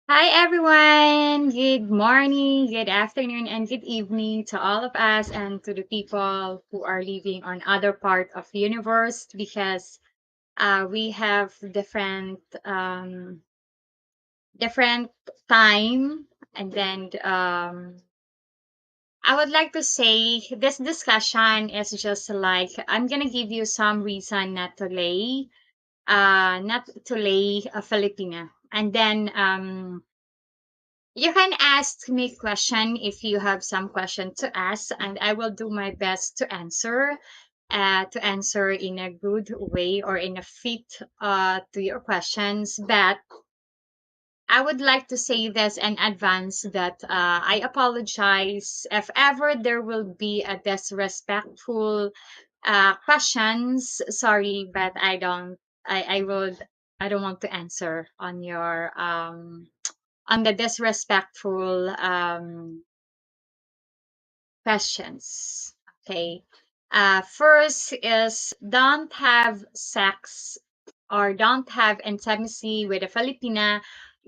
Hi, everyone. Good morning, good afternoon, and good evening to all of us and to the people who are living on other part of the universe because we have different time. And then I would like to say this discussion is just like I'm gonna give you some reason not to lay a Filipina. And then you can ask me question if you have some question to ask, and I will do my best to answer in a good way or in a fit to your questions. But I would like to say this in advance that I apologize if ever there will be a disrespectful questions. Sorry, but I don't want to answer on the disrespectful questions. Okay. First is don't have sex or don't have intimacy with a Filipina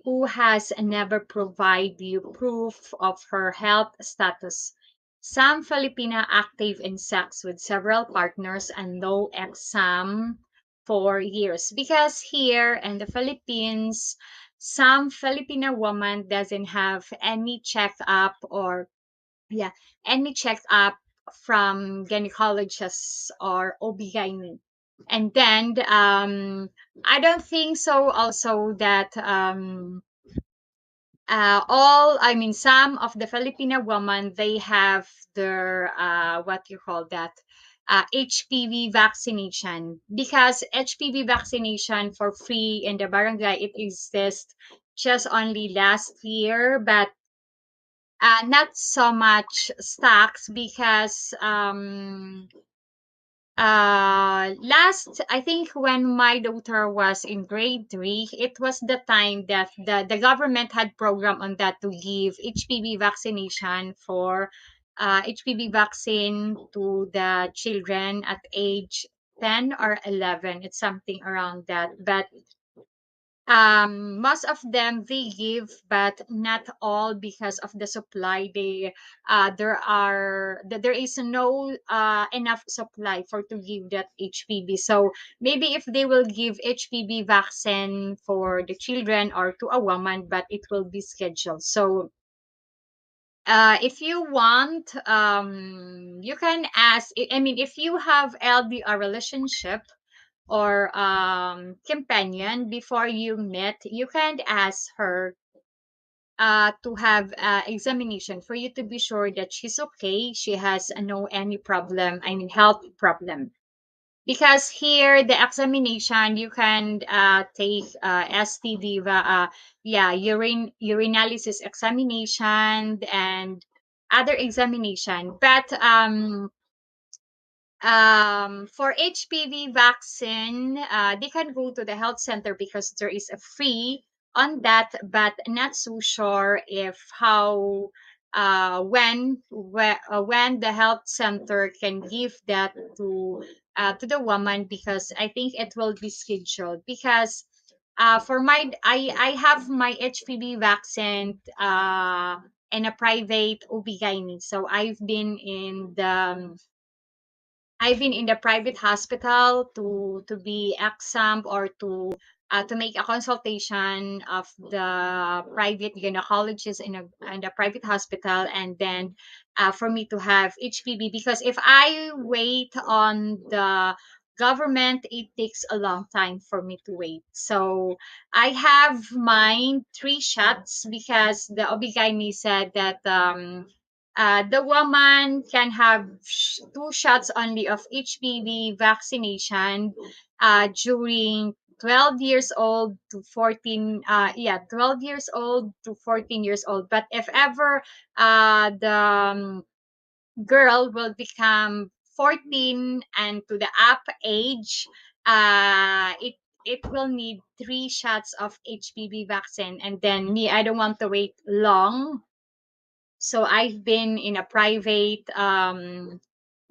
who has never provided you proof of her health status. Some Filipina active in sex with several partners and no exam for years because here in the Philippines, some Filipina woman doesn't have any checkup or yeah, any checkup from gynecologists or OB/GYN. And then I don't think so also that all I mean some of the Filipino women they have their what you call that HPV vaccination because HPV vaccination for free in the barangay it exists just only last year, but not so much stocks because last I think when my daughter was in grade 3 it was the time that the government had program on that to give HPV vaccination for HPV vaccine to the children at age 10 or 11. It's something around that, but most of them they give but not all because of the supply. There is no enough supply for to give that HPV. So maybe if they will give HPV vaccine for the children or to a woman, but it will be scheduled. So if you want, you can ask. I mean, if you have LDR relationship or companion before you meet, you can ask her to have examination for you to be sure that she's okay. She has no any problem. I mean, health problem. Because here the examination you can take STD, urinalysis examination and other examination. But for HPV vaccine, they can go to the health center because there is a free on that, but not so sure if how when the health center can give that to the woman because I think it will be scheduled because for my I have my HPV vaccine in a private OB/GYN. So I've been in the private hospital to be exam or to make a consultation of the private gynecologist in the private hospital, and then for me to have HPV because if I wait on the government it takes a long time for me to wait. So I have mine 3 shots because the OB/GYN said that the woman can have 2 shots only of HPV vaccination during 12 years old to 14 12 years old to 14 years old. But if ever the girl will become 14 and to the up age, it will need 3 shots of HPV vaccine. And then me, I don't want to wait long, so I've been in a private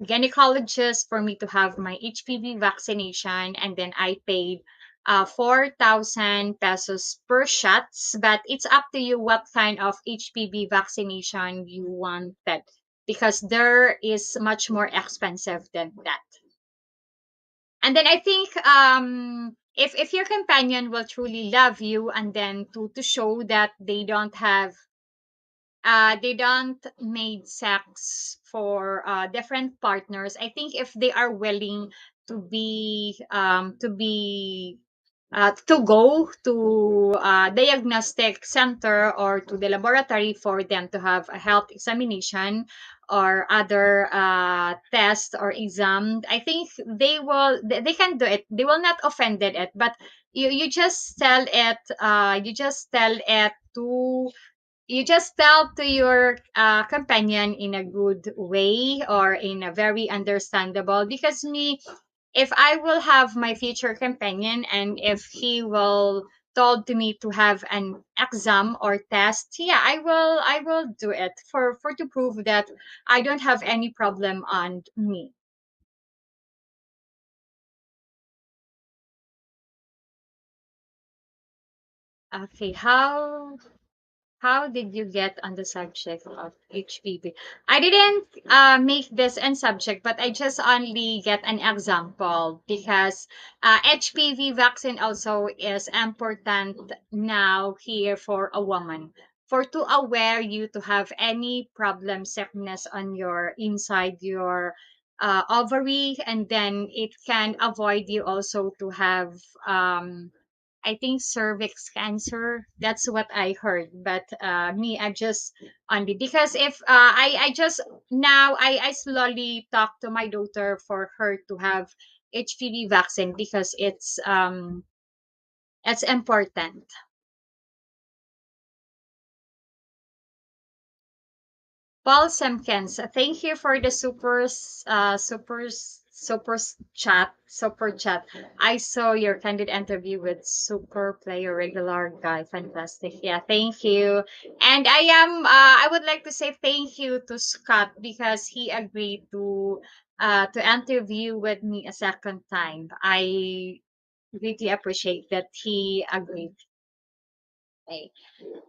gynecologist for me to have my HPV vaccination, and then I paid 4,000 pesos per shots, but it's up to you what kind of HPV vaccination you wanted because there is much more expensive than that. And then I think if your companion will truly love you, and then to show that they don't made sex for different partners. I think if they are willing to go to diagnostic center or to the laboratory for them to have a health examination or other test or exam, I think they can do it. They will not offended it, but you just tell it you just tell to your companion in a good way or in a very understandable, because me, if I will have my future companion and if he will told to me to have an exam or test, yeah, I will do it for to prove that I don't have any problem on me. Okay, how did you get on the subject of HPV? I didn't make this an subject, but I just only get an example because HPV vaccine also is important now here for a woman. For to aware you to have any problem sickness on your inside your ovary, and then it can avoid you also to have I think cervix cancer. That's what I heard. But me, I just only because if I just now I slowly talk to my daughter for her to have HPV vaccine because it's important. Paul Semkins, thank you for the super chat. I saw your candid interview with super player regular guy. Fantastic. Yeah, thank you. And I would like to say thank you to Scott because he agreed to interview with me a second time. I really appreciate that he agreed. Okay.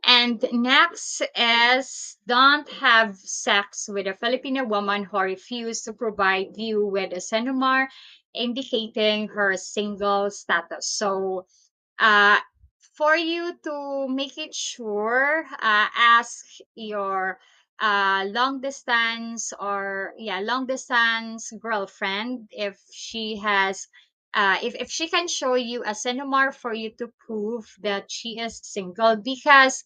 And next is don't have sex with a Filipino woman who refused to provide you with a senomar indicating her single status. So, uh, for you to make it sure, ask your long distance girlfriend if she has if she can show you a senomar for you to prove that she is single, because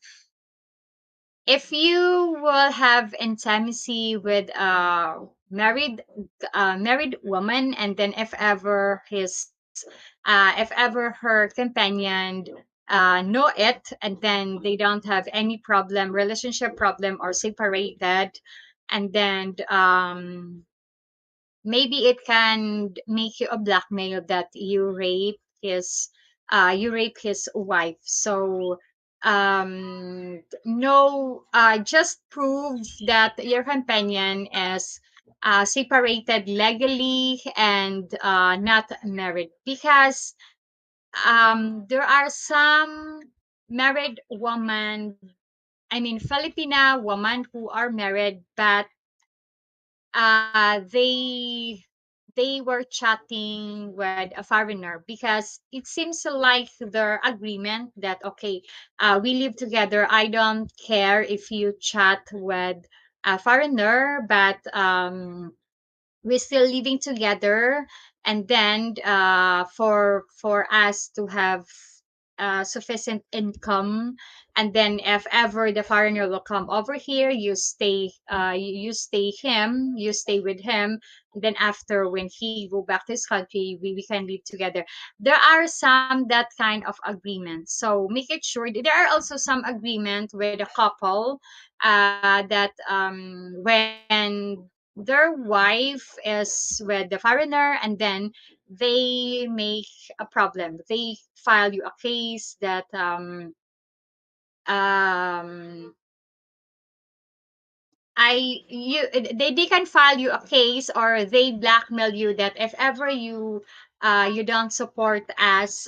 if you will have intimacy with a married woman, and then if ever her companion know it, and then they don't have any problem relationship problem or separated, and then maybe it can make you a blackmail that you rape his wife. So no, just prove that your companion is separated legally and not married, because there are some married women, I mean Filipina women who are married, but uh, they they were chatting with a foreigner, because it seems like their agreement that okay, we live together, I don't care if you chat with a foreigner, but we're still living together, and then for us to have sufficient income, and then if ever the foreigner will come over here, you stay with him, and then after when he go back to his country, we can live together. There are some that kind of agreement, so make it sure that there are also some agreement with a couple that when their wife is with the foreigner, and then they make a problem, they file you a case that um they can file you a case, or they blackmail you that if ever you don't support us,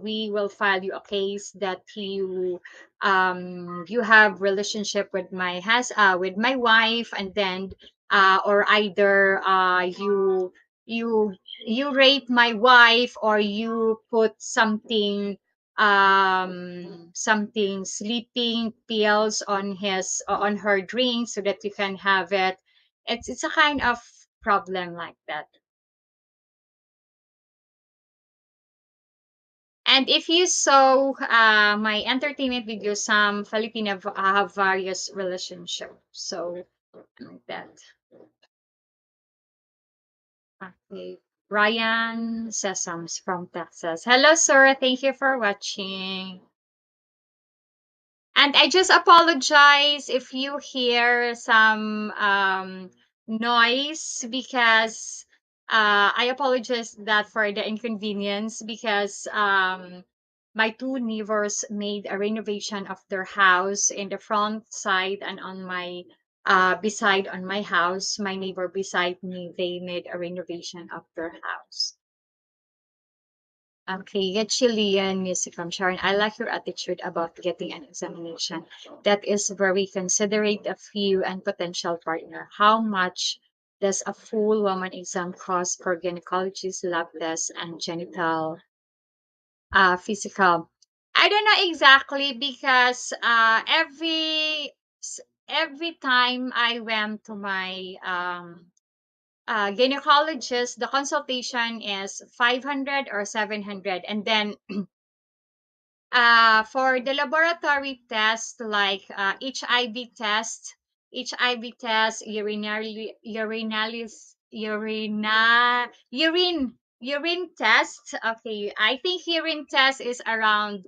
we will file you a case that you have relationship with with my wife, and then or either you you rape my wife, or you put something sleeping pills on her drink so that you can have it. It's a kind of problem like that. And if you saw my entertainment video, some Filipino have various relationships. So like that. Okay. Ryan Sesams from Texas. Hello, sir. Thank you for watching. And I just apologize if you hear some noise, because I apologize that for the inconvenience, because my two neighbors made a renovation of their house in the front side, and on my beside on my house, my neighbor beside me, they made a renovation of their house. Okay, get Chilean music from Sharon. I like your attitude about getting an examination. That is very considerate of you and potential partner. How much does a full woman exam cost for gynecologist, lab test, and genital physical? I don't know exactly, because every time I went to my gynecologist, the consultation is 500 or 700, and then for the laboratory test, like HIV test, urine test. Okay, I think urine test is around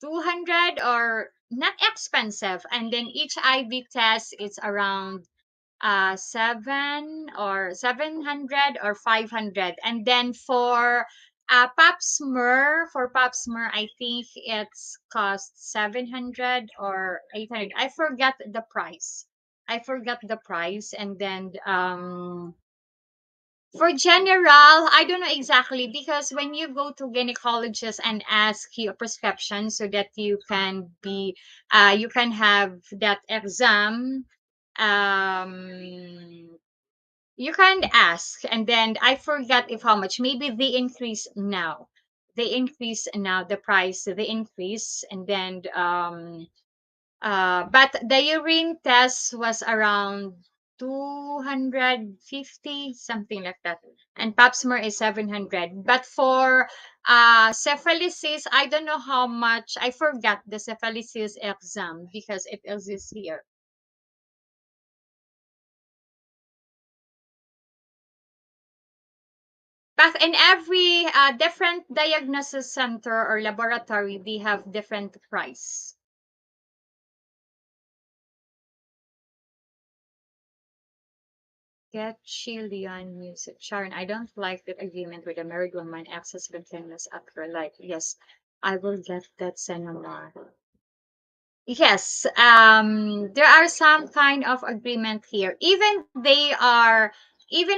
200, or not expensive, and then HIV test is around 700 or 500, and then for pap smear, I think it's cost 700 or 800. I forgot the price. And then for general, I don't know exactly, because when you go to gynecologist and ask you a prescription so that you can have that exam, um you can ask, and then I forgot if how much. Maybe they increase now the price, they increase. And then but the urine test was around 250, something like that, and pap smear is 700. But for syphilis, I don't know how much. I forgot the syphilis exam because it is this year. But in every different diagnosis center or laboratory, they have different price. Get Chilean music. Sharon, I don't like that agreement with a married woman, ex-husband famous after life. Yes, I will get that cinema. Yes, there are some kind of agreement here. Even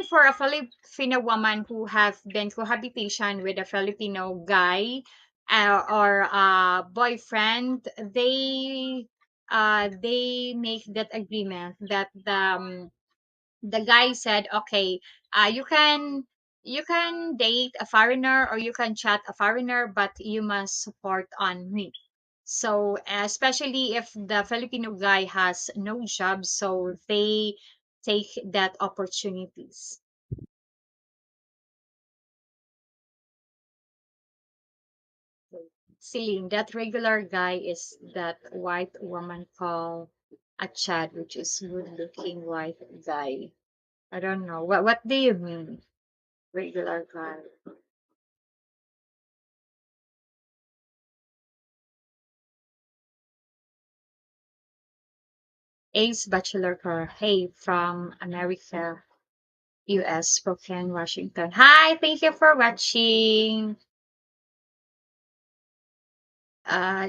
for a Filipino woman who have been cohabitation with a Filipino guy, or boyfriend, they make that agreement that the guy said, okay, you can date a foreigner, or you can chat a foreigner, but you must support on me. So especially if the Filipino guy has no job, so they take that opportunities. Celine, that regular guy is that white woman called a Chad, which is good looking white guy. I don't know. What do you mean? Regular guy. Ace Bachelor Car. Hey, from America, US, Spokane, Washington. Hi, thank you for watching.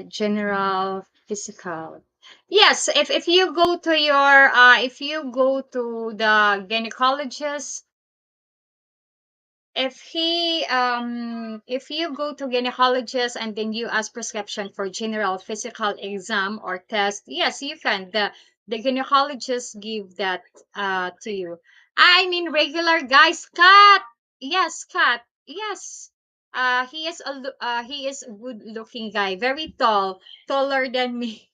General physical. Yes, if you go to your if you go to the gynecologist, if you go to gynecologist and then you ask prescription for general physical exam or test, yes, you can. The gynecologist give that to you. I mean regular guys, cat. Yes, cat. Yes. He is a good looking guy, very tall, taller than me.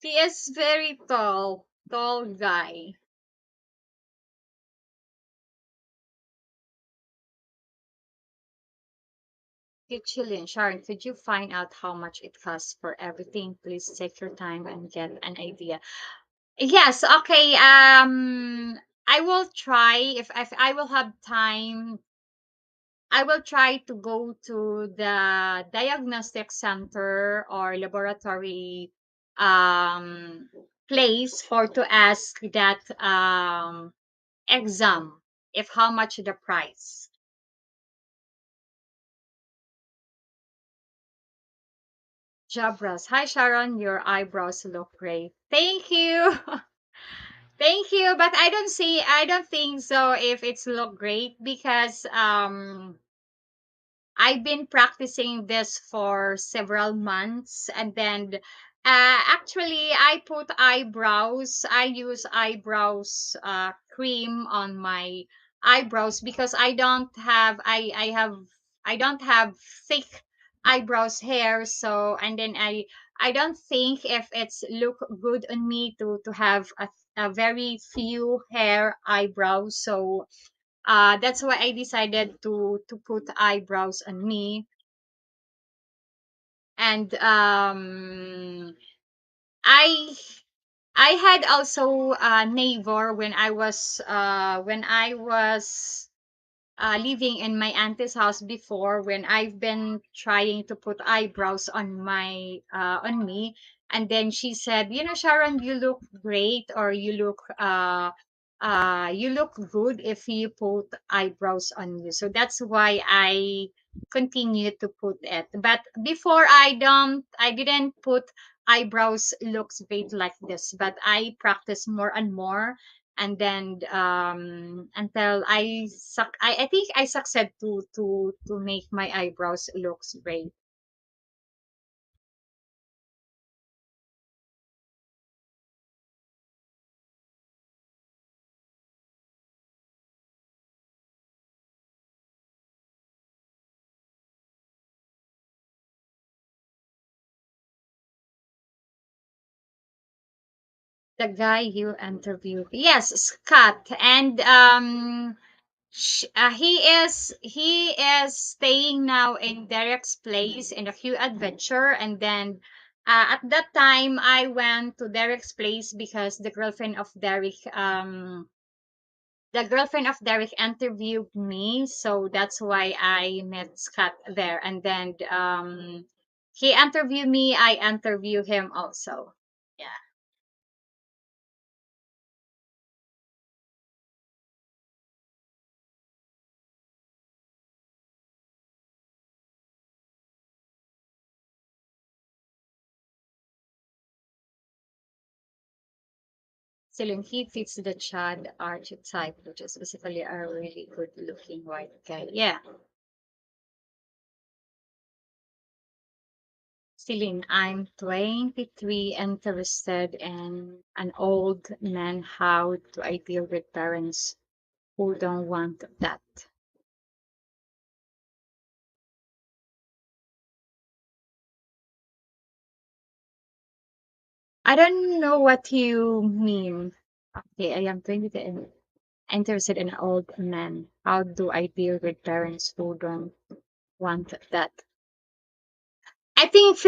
He is very tall guy. Hey, Chillian, Sharon, could you find out how much it costs for everything? Please take your time and get an idea. Yes, okay. I will try if I will have time. I will try to go to the diagnostic center or laboratory um place for to ask that exam if how much the price. Jabras. Hi Sharon, your eyebrows look great. Thank you. Thank you, but I don't think so if it's look great because I've been practicing this for several months and then actually I put eyebrows. I use eyebrows cream on my eyebrows because I don't have thick eyebrows hair, so and then I don't think if it's look good on me to have a very few hair eyebrows, so that's why I decided to put eyebrows on me. And I I had also a neighbor when I was living in my auntie's house before, when I've been trying to put eyebrows on me, and then she said, you know, Sharon, you look great, or you look good if you put eyebrows on you. So that's why I continue to put it. But before I didn't put eyebrows looks great like this, but I practice more and more, and then until I think I succeed to make my eyebrows looks great. The guy you interviewed, yes, Scott, and he is staying now in Derek's place in a Q Adventure, and then at that time I went to Derek's place because the girlfriend of Derek interviewed me, so that's why I met Scott there. And then he interviewed me, I interview him also. Yeah. Celine, he fits the Chad archetype, which is basically a really good looking white guy. Yeah. Celine, I'm 23, interested in an old man. How do I deal with parents who don't want that? I don't know what you mean. Okay, I am 23 and interested in an old man. How do I deal with parents who don't want that? I think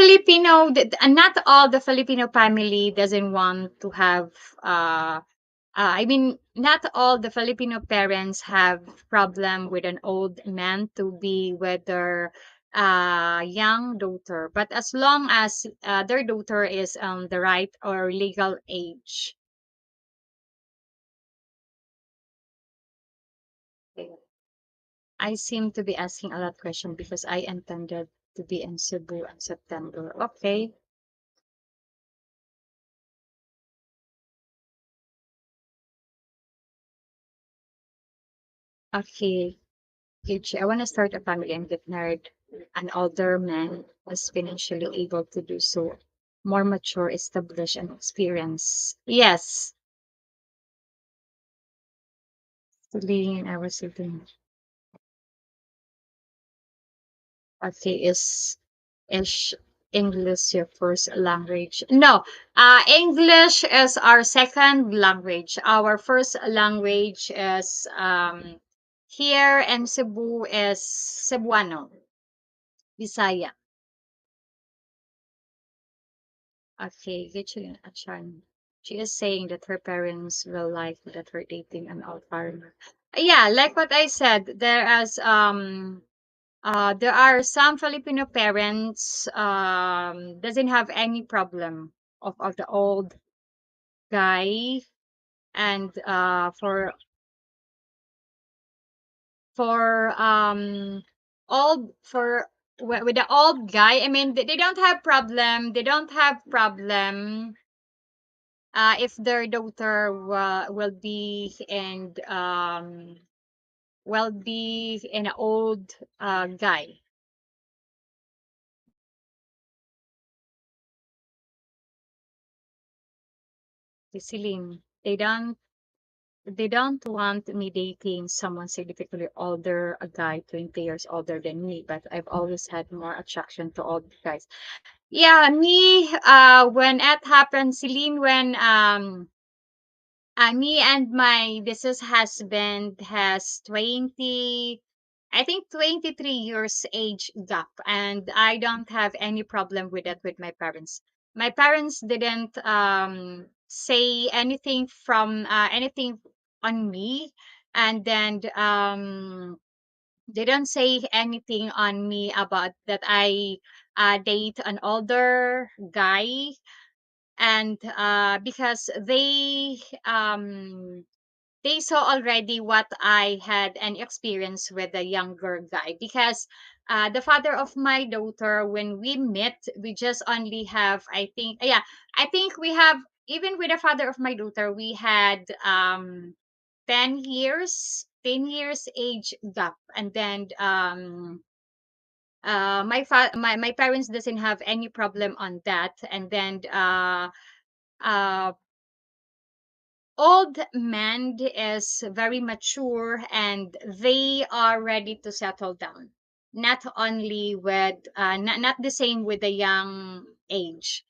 not all the Filipino family doesn't want to have I mean, not all the Filipino parents have problem with an old man to be with their young daughter, but as long as their daughter is the right or legal age. I seem to be asking a lot of questions because I intended to be in Cebu in September. Okay. Okay, Gigi, I want to start a family and get married. An older man was financially able to do so. More mature, established, and experienced. Yes, living in our city. Okay, is English your first language? No, English is our second language. Our first language is here in Cebu is Cebuano, Bisaya. Okay, Gitchin Achan. She is saying that her parents will like that her dating an old farmer. Yeah, like what I said, there are some Filipino parents doesn't have any problem of the old guy, and for old for with the old guy, I mean they don't have problem, if their daughter will be and will be an old guy. Celine, they don't want me dating someone significantly older, a guy 20 years older than me, but I've always had more attraction to old guys. Yeah, me, when it happened, Celine, when me and my this is husband has 20, I think 23 years age gap, and I don't have any problem with that with my parents. My parents didn't say anything from anything on me, and then they don't say anything on me about that I date an older guy, and because they saw already what I had an experience with the younger guy, because the father of my daughter, when we met, we just only have, I think, yeah, I think we have, even with the father of my daughter, we had 10 years age gap, and then my parents doesn't have any problem on that, and then uh old man is very mature and they are ready to settle down, not only with not the same with the young age,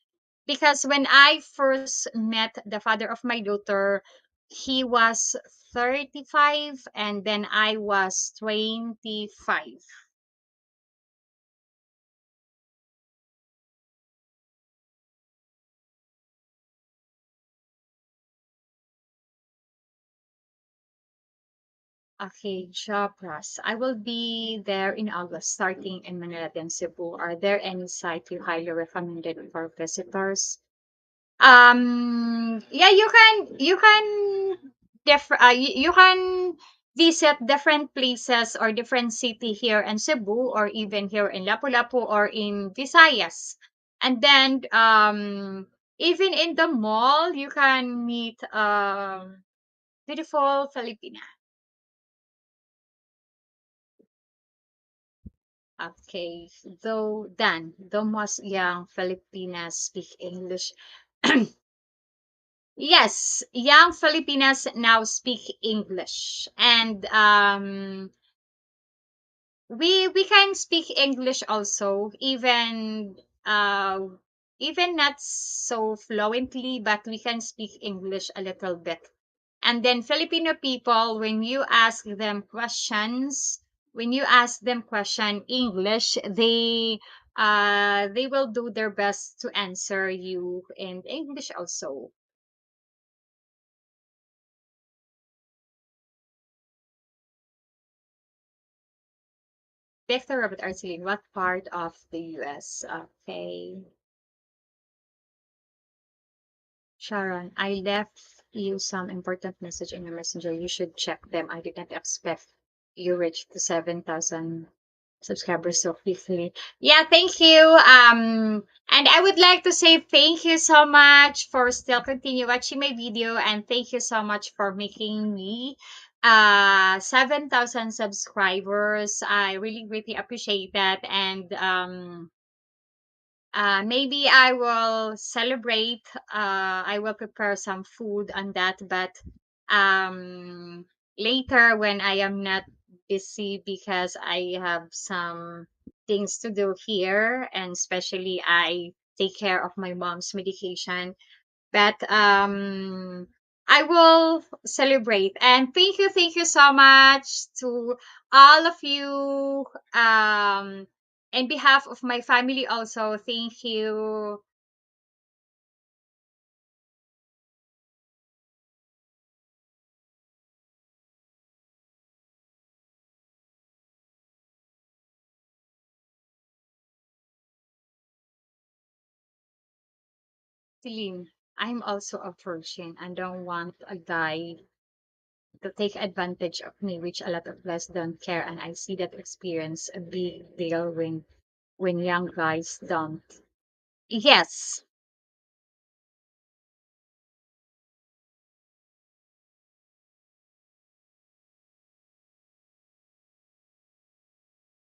because when I first met the father of my daughter, he was 35 and then I was 25. Okay, Jabras. I will be there in August, starting in Manila then Cebu. Are there any site you highly recommended for visitors? Yeah, you can visit different places or different city here in Cebu, or even here in Lapu-Lapu or in Visayas. And then even in the mall you can meet beautiful Filipina. Okay, though Dan, the most young Filipinas speak English. Yes, young Filipinas now speak English, and we can speak English also, uh even not so fluently, but we can speak English a little bit. And then Filipino people, when you ask them question English, they will do their best to answer you in English also. Victor Robert Arcelin, what part of the US? Okay. Sharon, I left you some important message in your messenger. You should check them. I did not expect you reached the 7,000 subscribers so quickly. Yeah, thank you. And I would like to say thank you so much for still continue watching my video, and thank you so much for making me 7,000 subscribers. I really greatly appreciate that. And maybe I will celebrate. I will prepare some food on that, but um, later when I am not busy because I have some things to do here, and especially I take care of my mom's medication. But I will celebrate. And thank you so much to all of you. In behalf of my family also, thank you. Celine, I'm also a virgin and don't want a guy to take advantage of me, which a lot of guys don't care, and I see that experience a big deal when young guys don't. Yes,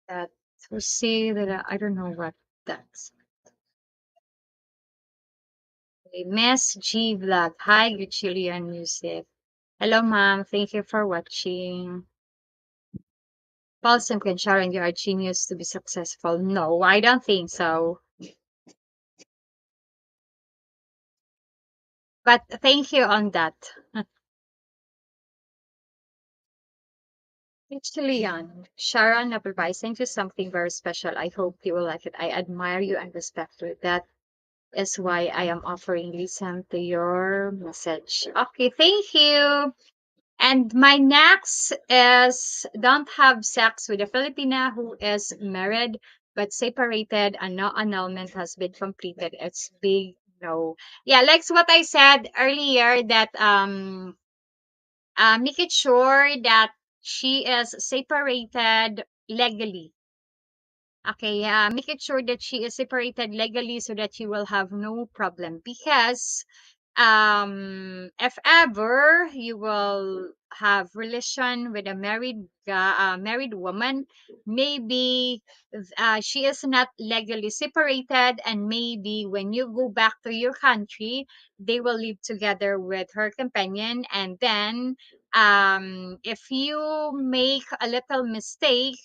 that to say that I don't know what that's. Miss G Vlog. Hi, good Chilean music. Hello, ma'am. Thank you for watching. Paulson can Sharon, you are genius to be successful. No, I don't think so. But thank you on that. It's Chilean. Sharon Appleby sent you something very special. I hope you will like it. I admire you and respect you. That is why I am offering listen to your message. Okay, thank you. And my next is don't have sex with a Filipina who is married but separated and no annulment has been completed. It's big no. Yeah, like what I said earlier that make it sure that she is separated legally. Okay, yeah, make it sure that she is separated legally so that you will have no problem because if ever you will have relation with a married woman, maybe she is not legally separated, and maybe when you go back to your country they will live together with her companion, and then if you make a little mistake,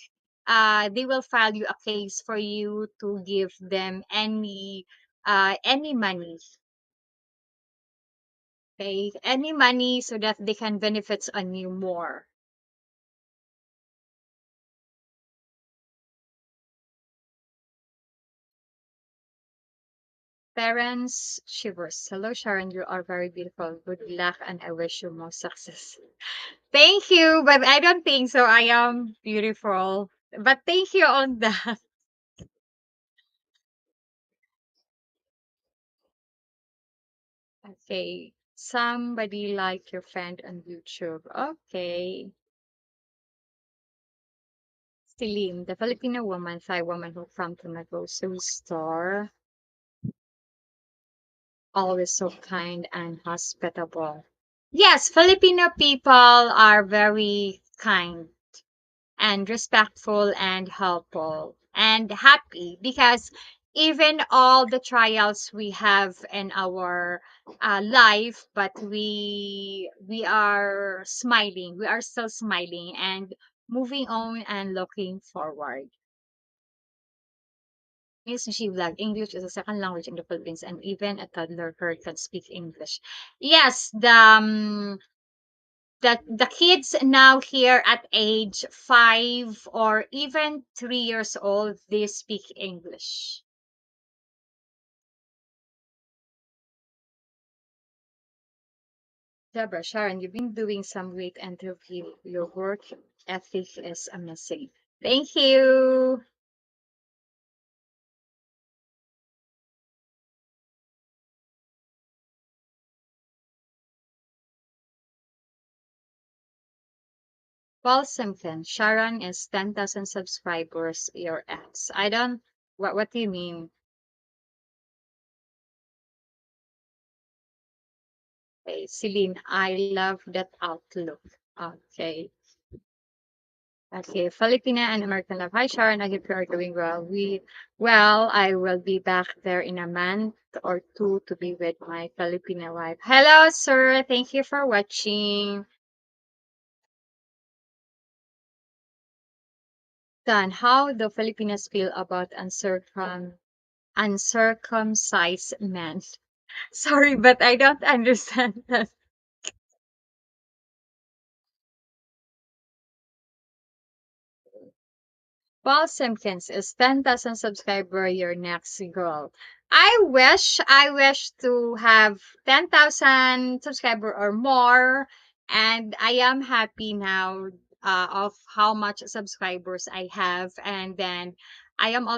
they will file you a case for you to give them any money. Okay, any money so that they can benefits on you more. Parents, shivers. Hello, Sharon. You are very beautiful. Good luck, and I wish you more success. Thank you, but I don't think so. I am beautiful, but thank you on that. Okay, somebody like your friend on YouTube. Okay, Celine, the Filipino woman, Thai woman who come to my grocery store, always so kind and hospitable. Yes, Filipino people are very kind and respectful and helpful and happy because even all the trials we have in our life, but we are smiling. We are still smiling and moving on and looking forward. Miss G Vlog, English is a second language in the Philippines, and even a toddler here can speak English. Yes, the kids now here at age 5 or even 3 years old, they speak English. Deborah, Sharon, you've been doing some great interview. Your work ethic is amazing. Thank you. Paul Simpson, Sharon is 10,000 subscribers, your ex. I don't, what do you mean? Hey, Celine, I love that outlook. Okay. Okay, Filipina and American Love. Hi, Sharon. I hope you are doing well. I will be back there in a month or two to be with my Filipina wife. Hello, sir. Thank you for watching. Dan, how do Filipinos feel about uncircumcised men? Sorry, but I don't understand that. Paul Simpkins is 10,000 subscriber your next goal. I wish to have 10,000 subscriber or more, and I am happy now of how much subscribers I have, and then I am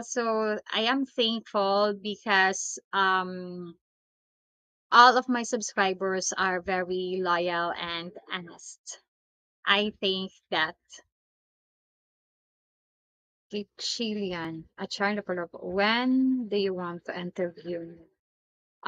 thankful because all of my subscribers are very loyal and honest. I think that Chilean, a China when do you want to interview?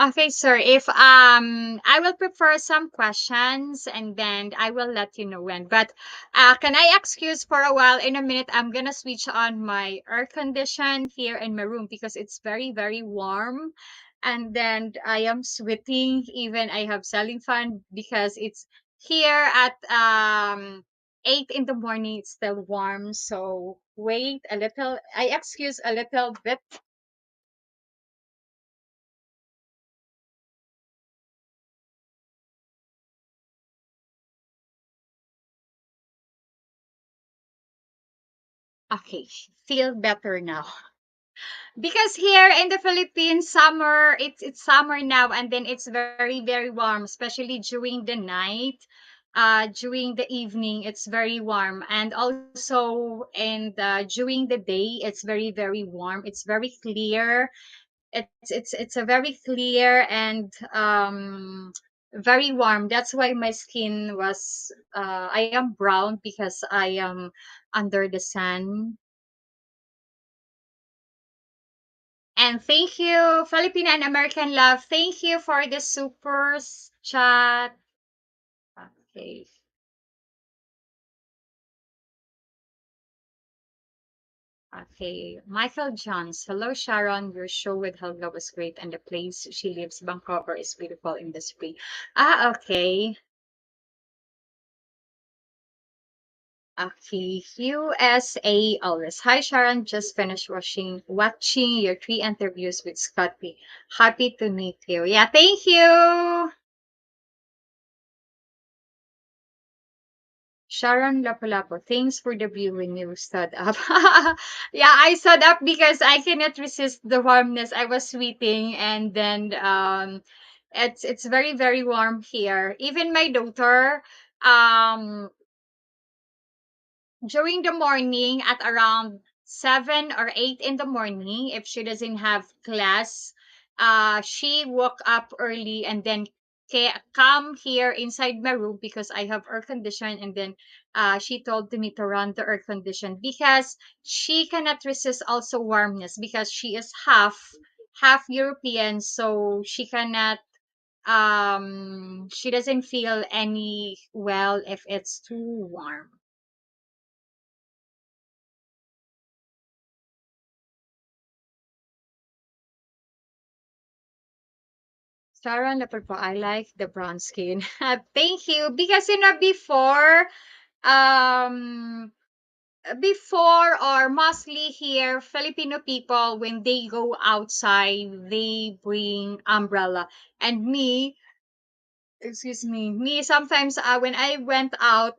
Okay, sir. If I will prepare some questions and then I will let you know when. But can I excuse for a while? In a minute, I'm gonna switch on my air condition here in my room because it's very, very warm. And then I am sweating. Even I have ceiling fan because it's here at 8 in the morning. It's still warm. So wait a little. I excuse a little bit. Okay, feel better now. Because here in the Philippines, summer, it's summer now, and then it's very, very warm, especially during the night. During the evening, it's very warm, and also during the day, it's very, very warm. It's very clear. It's a very clear and very warm. That's why my skin was I am brown because I am under the sun. And thank you, Filipino and American Love. Thank you for the super chat. Okay. Okay. Michael Johns. Hello, Sharon. Your show with Helga was great, and the place she lives, Vancouver, is beautiful in the spring. Okay. Okay. USA always. Hi, Sharon. Just finished watching your three interviews with Scotty. Happy to meet you. Yeah, thank you. Sharon Lapu-Lapu, thanks for the view when you stood up. Yeah, I stood up because I cannot resist the warmness. I was sweating and then it's very, very warm here. Even my daughter, um during the morning at around 7 or 8 in the morning, if she doesn't have class, she woke up early and then come here inside my room because I have air condition, and then she told me to run the air condition because she cannot resist also warmness because she is half European, so she doesn't feel any well if it's too warm. Sarah Leperpo, I like the brown skin. Thank you. Because um, before or mostly here, Filipino people when they go outside, they bring umbrella. And me sometimes when I went out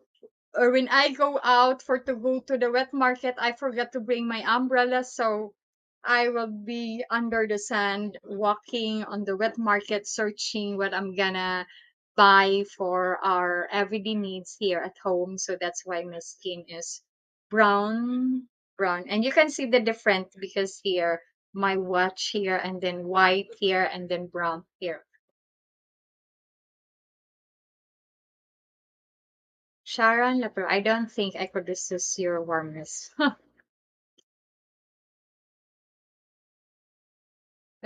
or when I go out for to go to the wet market, I forget to bring my umbrella, so I will be under the sand walking on the wet market searching what I'm gonna buy for our everyday needs here at home. So that's why my skin is brown, brown. And you can see the difference because here my watch here and then white here and then brown here. Sharon Leper, I don't think I could resist your warmness.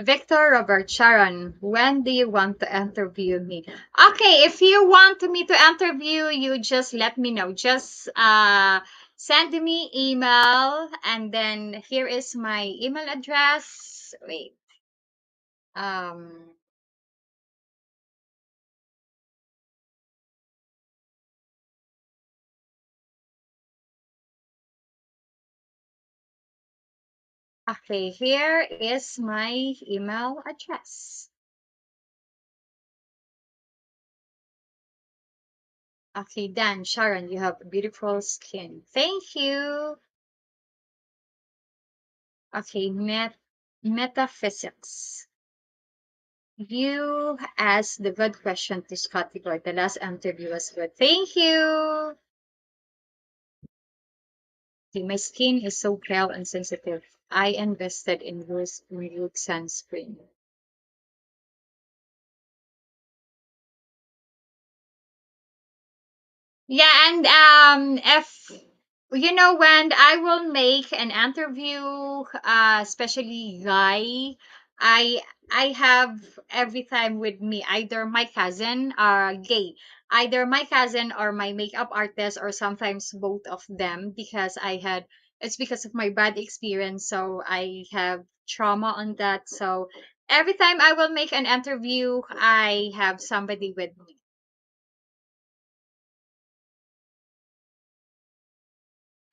Victor Robert Sharon, when do you want to interview me? Okay, if you want me to interview you, just let me know. Just send me email, and then here is my email address. Wait. Um okay, here is my email address. Okay, then Sharon, you have beautiful skin. Thank you. Okay, metaphysics. You asked the good question to Scott before the last interview was good. Thank you. See, my skin is so pale and sensitive. I invested in rose renewed sunscreen. Yeah, and if when I will make an interview, especially guy, I I have every time with me either my cousin or gay, either my cousin or my makeup artist, or sometimes both of them, because it's because of my bad experience, so I have trauma on that. So every time I will make an interview, I have somebody with me.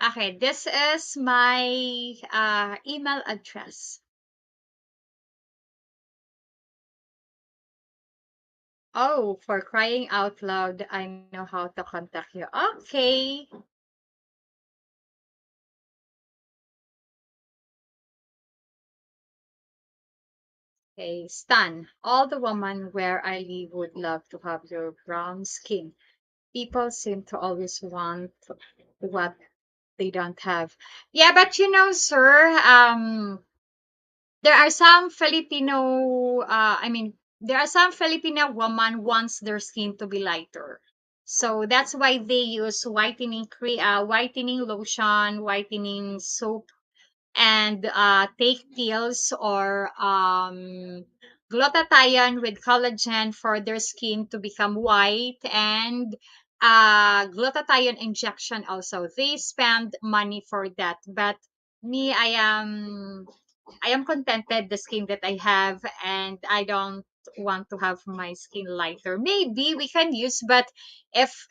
Okay, this is my email address. Oh, for crying out loud, I know how to contact you. Okay. Okay, Stan. All the women where I live would love to have your brown skin. People seem to always want what they don't have. Yeah, but sir, there are some there are some Filipino women wants their skin to be lighter. So that's why they use whitening lotion, whitening soap, and take pills or glutathione with collagen for their skin to become white, and glutathione injection also. They spend money for that. But me, I am contented the skin that I have, and I don't want to have my skin lighter. Maybe we can use, but if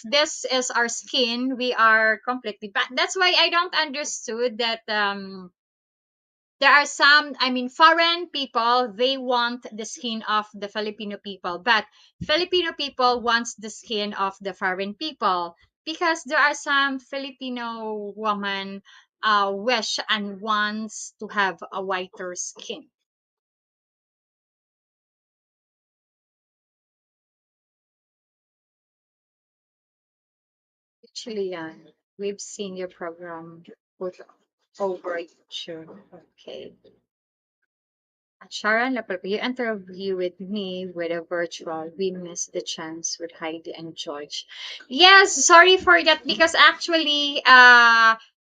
this is our skin, we are completely bad. That's why I don't understood that there are some, foreign people, they want the skin of the Filipino people, but Filipino people wants the skin of the foreign people, because there are some Filipino woman wish and wants to have a whiter skin. Actually, we've seen your program put over YouTube. Okay. Sharon Lapalpa, you interview with me with a virtual. We missed the chance with Heidi and George. Yes, sorry for that, because actually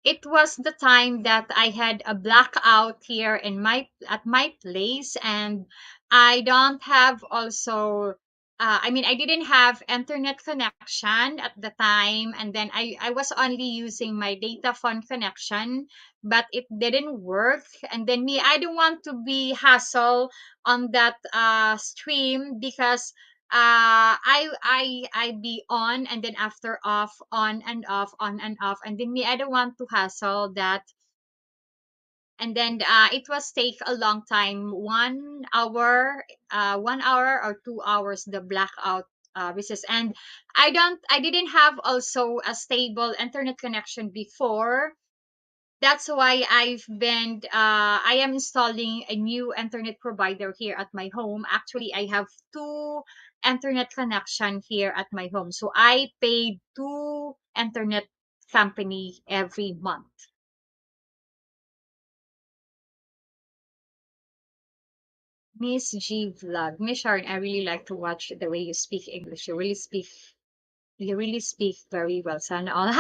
it was the time that I had a blackout here in my at my place, and I don't have also I didn't have internet connection at the time, and then I was only using my data phone connection, but it didn't work. And then me, I don't want to be hassle on that stream, because I be on, and then after off, on and off, on and off, and then me, I don't want to hassle that. And then it was take a long time, 1 hour or 2 hours, the blackout recess. And I didn't have also a stable internet connection before. That's why I am installing a new internet provider here at my home. Actually, I have two internet connection here at my home, so I pay two internet company every month. Miss G vlog, Miss Sharon, I really like to watch the way you speak English. You really speak very well. Sana all.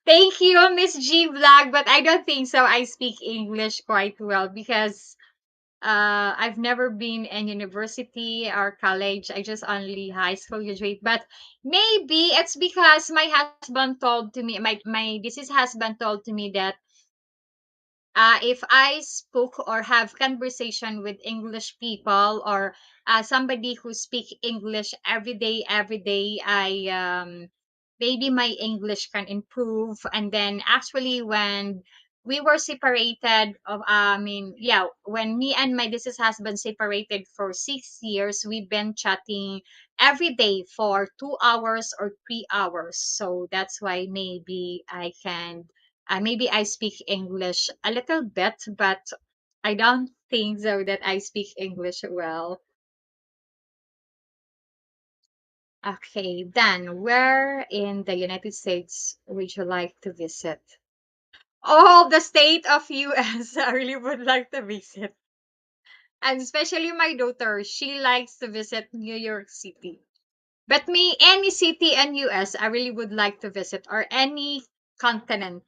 Thank you, Miss G vlog, but I don't think so. I speak English quite well, because I've never been in university or college. I just only high school graduate. But maybe it's because my husband told to me, my deceased husband told to me that if I spoke or have conversation with English people, or somebody who speak English every day, I maybe my English can improve. And then actually, when we were separated, I mean, yeah, when me and my deceased husband separated for 6 years, we've been chatting every day for 2 hours or 3 hours. So that's why maybe I speak English a little bit, but I don't think so that I speak English well. Okay, then where in the United States would you like to visit? Oh, the state of US. I really would like to visit. And especially my daughter, she likes to visit New York City. But me, any city in US, I really would like to visit, or any continent.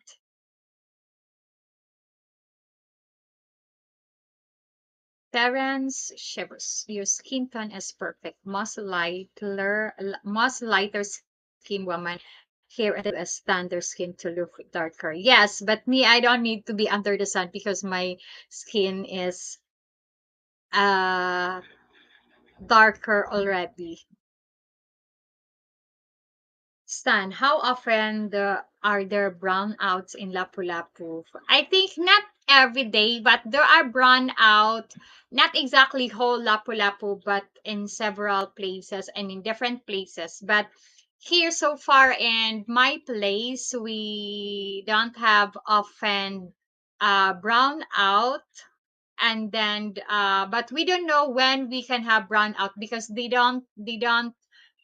Terence shivers. Your skin tone is perfect. Most lighter skin woman here in the US than their skin to look darker. Yes, but me, I don't need to be under the sun because my skin is uh darker already. Stan, how often are there brownouts in Lapu-Lapu? I think not every day, but there are brownout, not exactly whole Lapu-Lapu, but in several places and in different places. But here so far in my place, we don't have often brownout. And then but we don't know when we can have brownout because they don't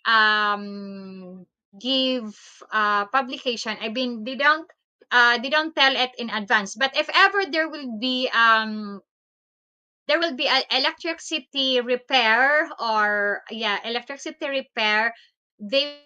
um give publication. I mean, they don't tell it in advance. But if ever there will be a electricity repair, or yeah, electricity repair, they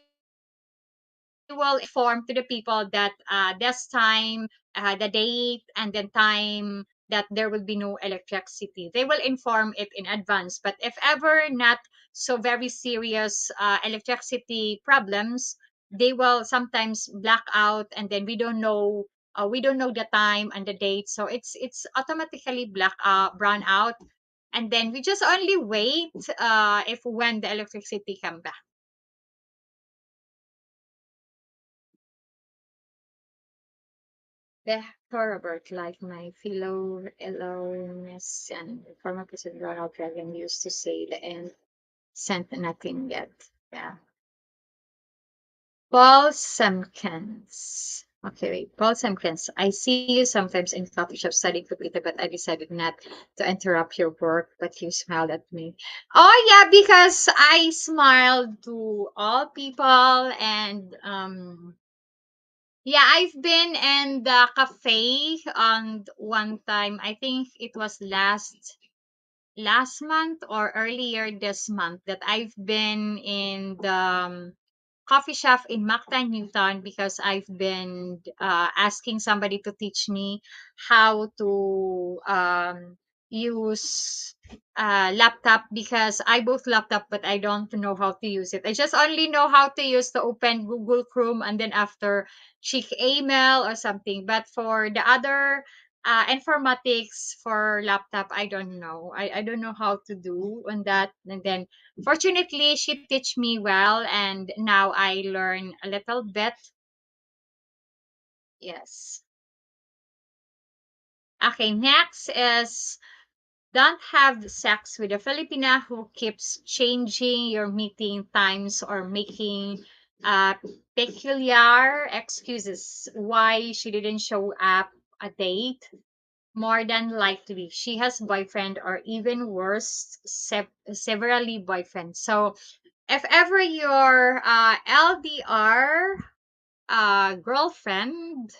will inform to the people that this time, the date, and then time that there will be no electricity. They will inform it in advance. But if ever not so very serious electricity problems, they will sometimes black out, and then we don't know the time and the date, so it's automatically brown out, and then we just only wait if when the electricity come back. The Robert, like my fellow aloneness and former President Ronald Reagan used to say, the end sent nothing yet. Yeah. Paul Semkins. Okay, wait. Paul Semkins. I see you sometimes in coffee shop studying computer, but I decided not to interrupt your work, but you smiled at me. Oh yeah, because I smiled to all people. And yeah, I've been in the cafe on one time. I think it was last month or earlier this month that I've been in the coffee shop in Mactan, Newton, because I've been asking somebody to teach me how to use laptop, because I both laptop but I don't know how to use it. I just only know how to use to open Google Chrome and then after check email or something. But for the other informatics for laptop, I don't know. I don't know how to do on that. And then fortunately she teach me well, and now I learn a little bit. Yes. Okay, next is, don't have sex with a Filipina who keeps changing your meeting times or making uh, peculiar excuses why she didn't show up a date. More than likely, she has boyfriend, or even worse, severally boyfriend. So if ever your LDR girlfriend,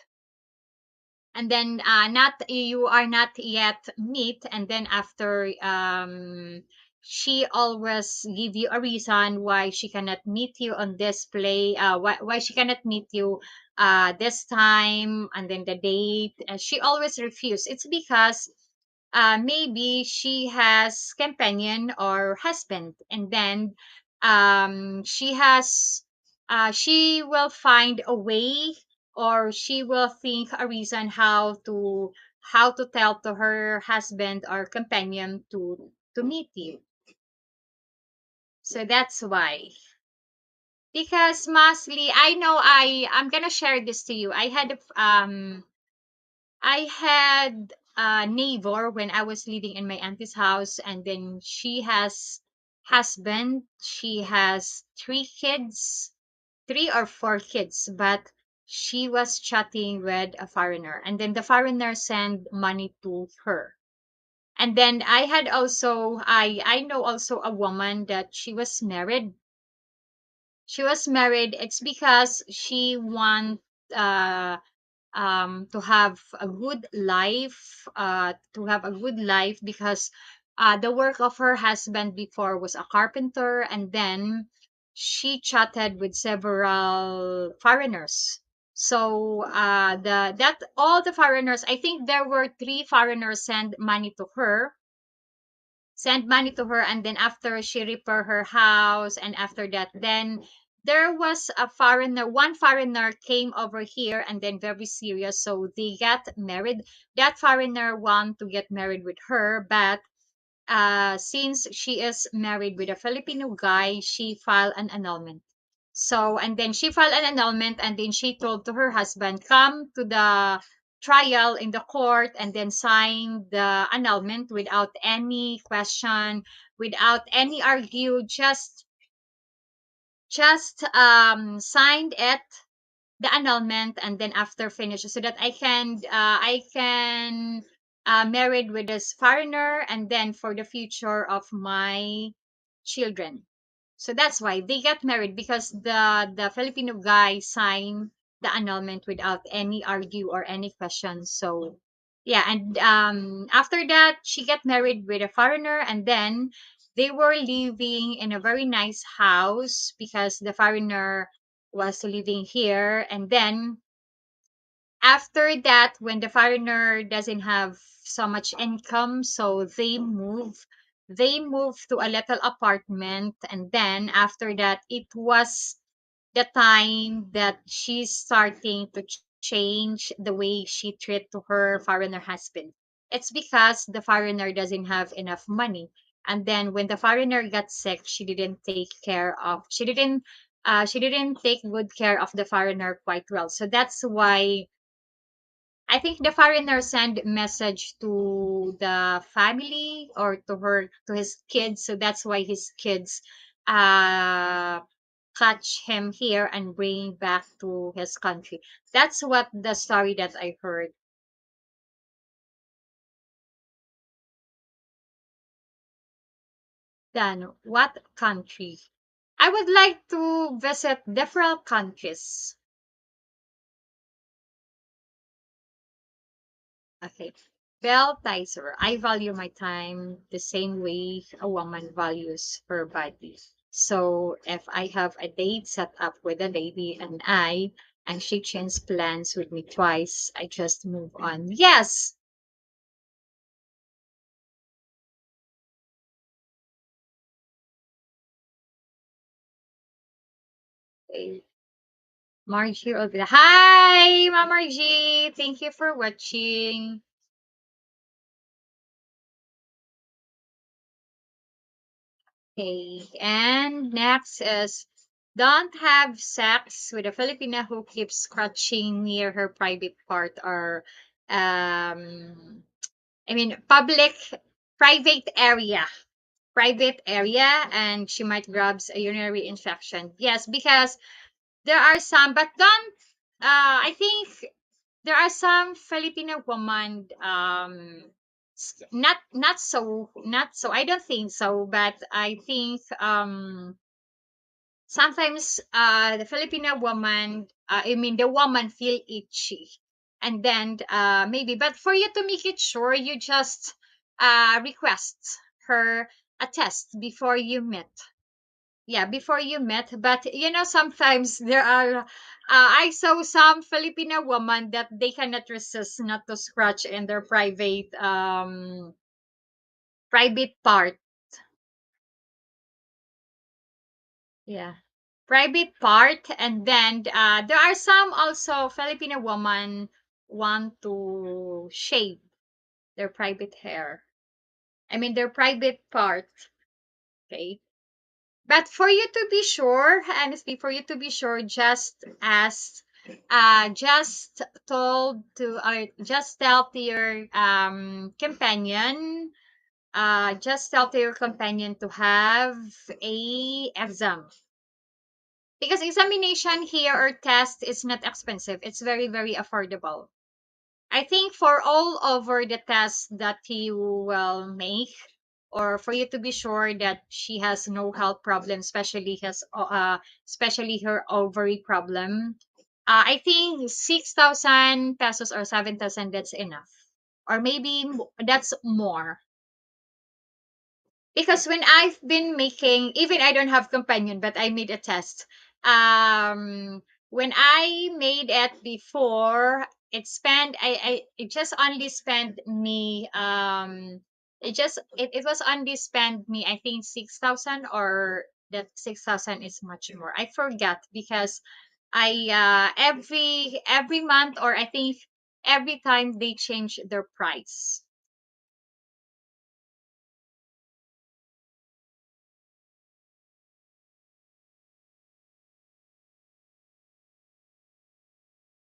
and then not you are not yet meet, and then after she always give you a reason why she cannot meet you on this play, why she cannot meet you this time, and then the date, she always refuse. It's because maybe she has companion or husband, and then she will find a way, or she will think a reason how to tell to her husband or companion to meet you. So that's why. Because mostly, I know, I'm gonna share this to you. I had a neighbor when I was living in my auntie's house, and then she has husband. She has three or four kids, but she was chatting with a foreigner, and then the foreigner sent money to her. And then I know also a woman that she was married. She was married. It's because she want uh to have a good life, because the work of her husband before was a carpenter, and then she chatted with several foreigners. So the that all the foreigners, I think there were three foreigners, send money to her, and then after she repair her house, and after that, then there was one foreigner came over here, and then very serious, so they got married. That foreigner want to get married with her, but since she is married with a Filipino guy, she filed an annulment. So, and then she filed an annulment, and then she told to her husband, come to the trial in the court, and then sign the annulment without any question, without any argue, just signed it, the annulment, and then after finish, so that I can married with this foreigner, and then for the future of my children. So that's why they got married, because the Filipino guy signed the annulment without any argue or any question. So yeah, and after that she got married with a foreigner, and then they were living in a very nice house because the foreigner was living here. And then after that, when the foreigner doesn't have so much income, so they move to a little apartment. And then after that, it was the time that she's starting to change the way she treat to her foreigner husband. It's because the foreigner doesn't have enough money. And then when the foreigner got sick, she didn't take good care of the foreigner quite well. So that's why I think the foreigner sent message to the family, or to his kids. So that's why his kids uh catch him here and bring back to his country. That's what the story that I heard. Then what country? I would like to visit different countries. Okay. Bell Tizer. I value my time the same way a woman values her body. So if I have a date set up with a lady, and she changes plans with me twice, I just move on. Yes. Okay. Margie Olvida. Hi, Mama Margie. Thank you for watching. Okay, and next is, don't have sex with a Filipina who keeps scratching near her private part, or public private area. Private area, and she might grabs a urinary infection. Yes, because there are some, but don't I think there are some Filipino women, not so, I don't think so, but I think sometimes the Filipino woman, the woman feel itchy, and then maybe, but for you to make it sure, you just request her a test before you meet. Yeah, before you met. But sometimes there are, I saw some Filipino woman that they cannot resist not to scratch in their private part. Yeah. Private part. And then there are some also Filipino woman want to shave their private hair. I mean their private part. Okay. But for you to be sure, honestly, for you to be sure, just just tell to your companion, just tell to your companion to have a exam, because examination here or test is not expensive. It's very, very affordable. I think for all over the tests that you will make, or for you to be sure that she has no health problem, especially her ovary problem, I think 6,000 pesos or 7,000, that's enough, or maybe that's more. Because when I've been making, even I don't have companion, but I made a test. When I made it before, it just only spent me it was only spent me, I think, 6,000, or that 6,000 is much more. I forgot, because I every month, or I think every time they change their price.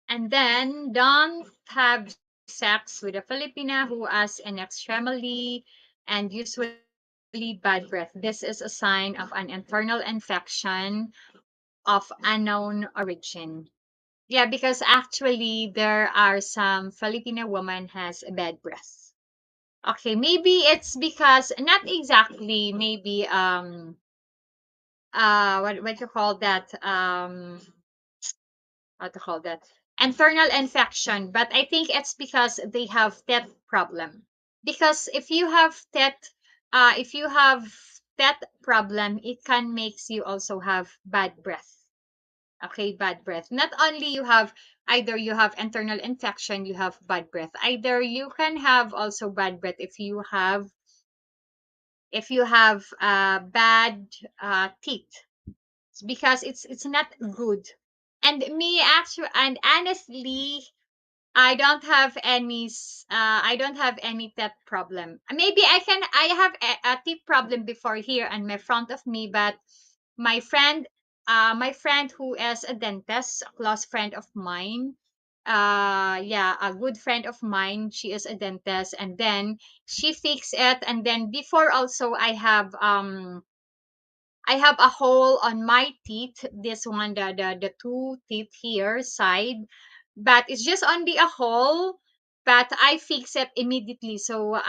And then don't have sex with a Filipina who has an extremely and usually bad breath. This is a sign of an internal infection of unknown origin. Yeah, because actually there are some Filipino woman has a bad breath. Okay, maybe it's because, not exactly, maybe what you call that, what to call that, internal infection. But I think it's because they have that problem. Because if you have that problem, it can makes you also have bad breath. Okay, bad breath. Not only you have, either you have internal infection, you have bad breath. Either you can have also bad breath if you have bad teeth, because it's not good. And me, actually, and honestly, I don't have any teeth problem. Maybe I have a teeth problem before here and my front of me, but my friend my friend who is a dentist, a close friend of mine, yeah, a good friend of mine, she is a dentist, and then she fixed it. And then before also, I have a hole on my teeth. This one, the two teeth here side, but it's just only a hole. But I fix it immediately. So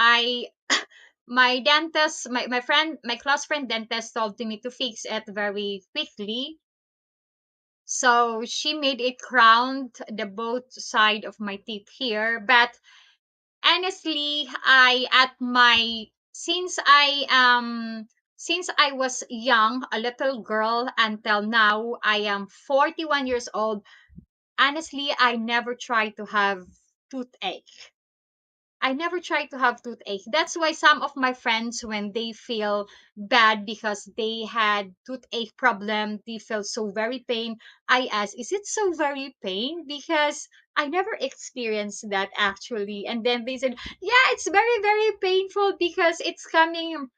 my dentist, my friend, my close friend dentist told to me to fix it very quickly. So she made it crowned the both side of my teeth here. But honestly, I at my since I was young, a little girl, until now I am 41 years old, honestly, I never tried to have toothache. I never tried to have toothache. That's why some of my friends, when they feel bad because they had toothache problem, they feel so very pain. I ask, is it so very pain? Because I never experienced that actually. And then they said, yeah, it's very, very painful because it's coming,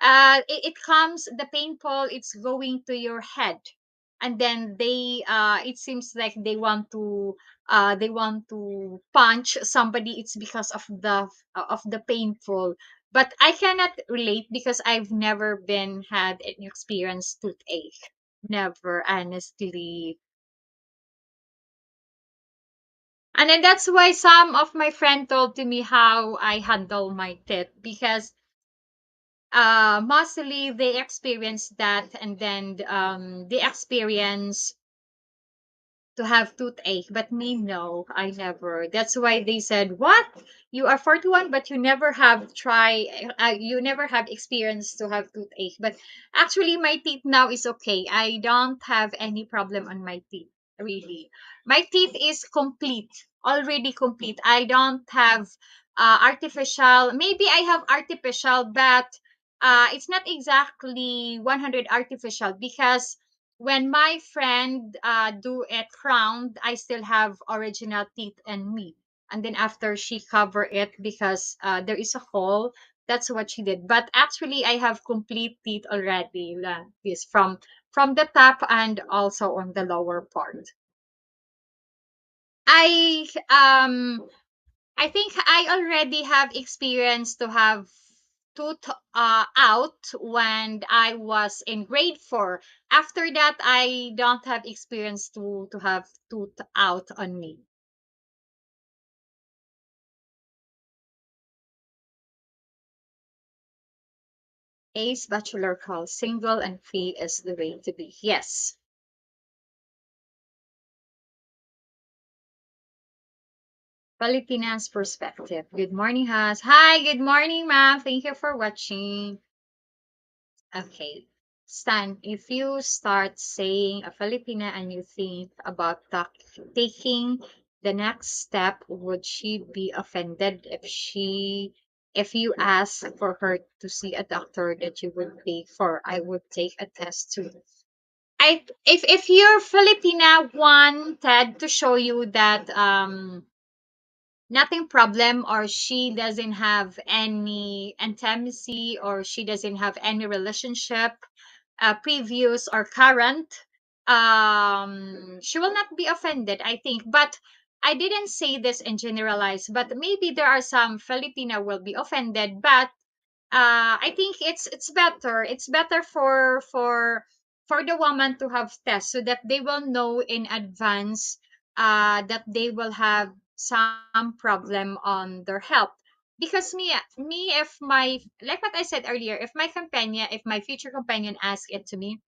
it comes, the painful, it's going to your head. And then it seems like they want to punch somebody. It's because of the painful. But I cannot relate because I've never been had an experience toothache. Never, honestly. And then that's why some of my friend told to me how I handle my teeth, because mostly they experience that. And then they experience to have toothache, but me, no, I never. That's why they said, "What? You are 41, but you never have experience to have toothache." But actually, my teeth now is okay. I don't have any problem on my teeth, really. My teeth is complete, already complete. I don't have artificial. Maybe I have artificial, but it's not exactly 100 artificial because when my friend do it crowned, I still have original teeth and me. And then after she cover it because there is a hole, that's what she did. But actually, I have complete teeth already. This from the top and also on the lower part. I I think I already have experience to have tooth out when I was in grade 4. After that, I don't have experience to have tooth out on me. Ace Bachelor calls single and free is the way to be. Yes. Filipinas perspective. Good morning, Has. Hi, good morning, ma'am. Thank you for watching. Okay. Stan, if you start saying a Filipina and you think about taking the next step, would she be offended if you ask for her to see a doctor that you would pay for? I would take a test too. If you're Filipina wanted to show you that nothing problem, or she doesn't have any intimacy, or she doesn't have any relationship, previous or current, she will not be offended, I think. But I didn't say this in generalized, but maybe there are some Filipina will be offended. But I think it's better. It's better for the woman to have tests so that they will know in advance that they will have some problem on their health. Because me, if my, like what I said earlier, if my companion, if my future companion asks it to me,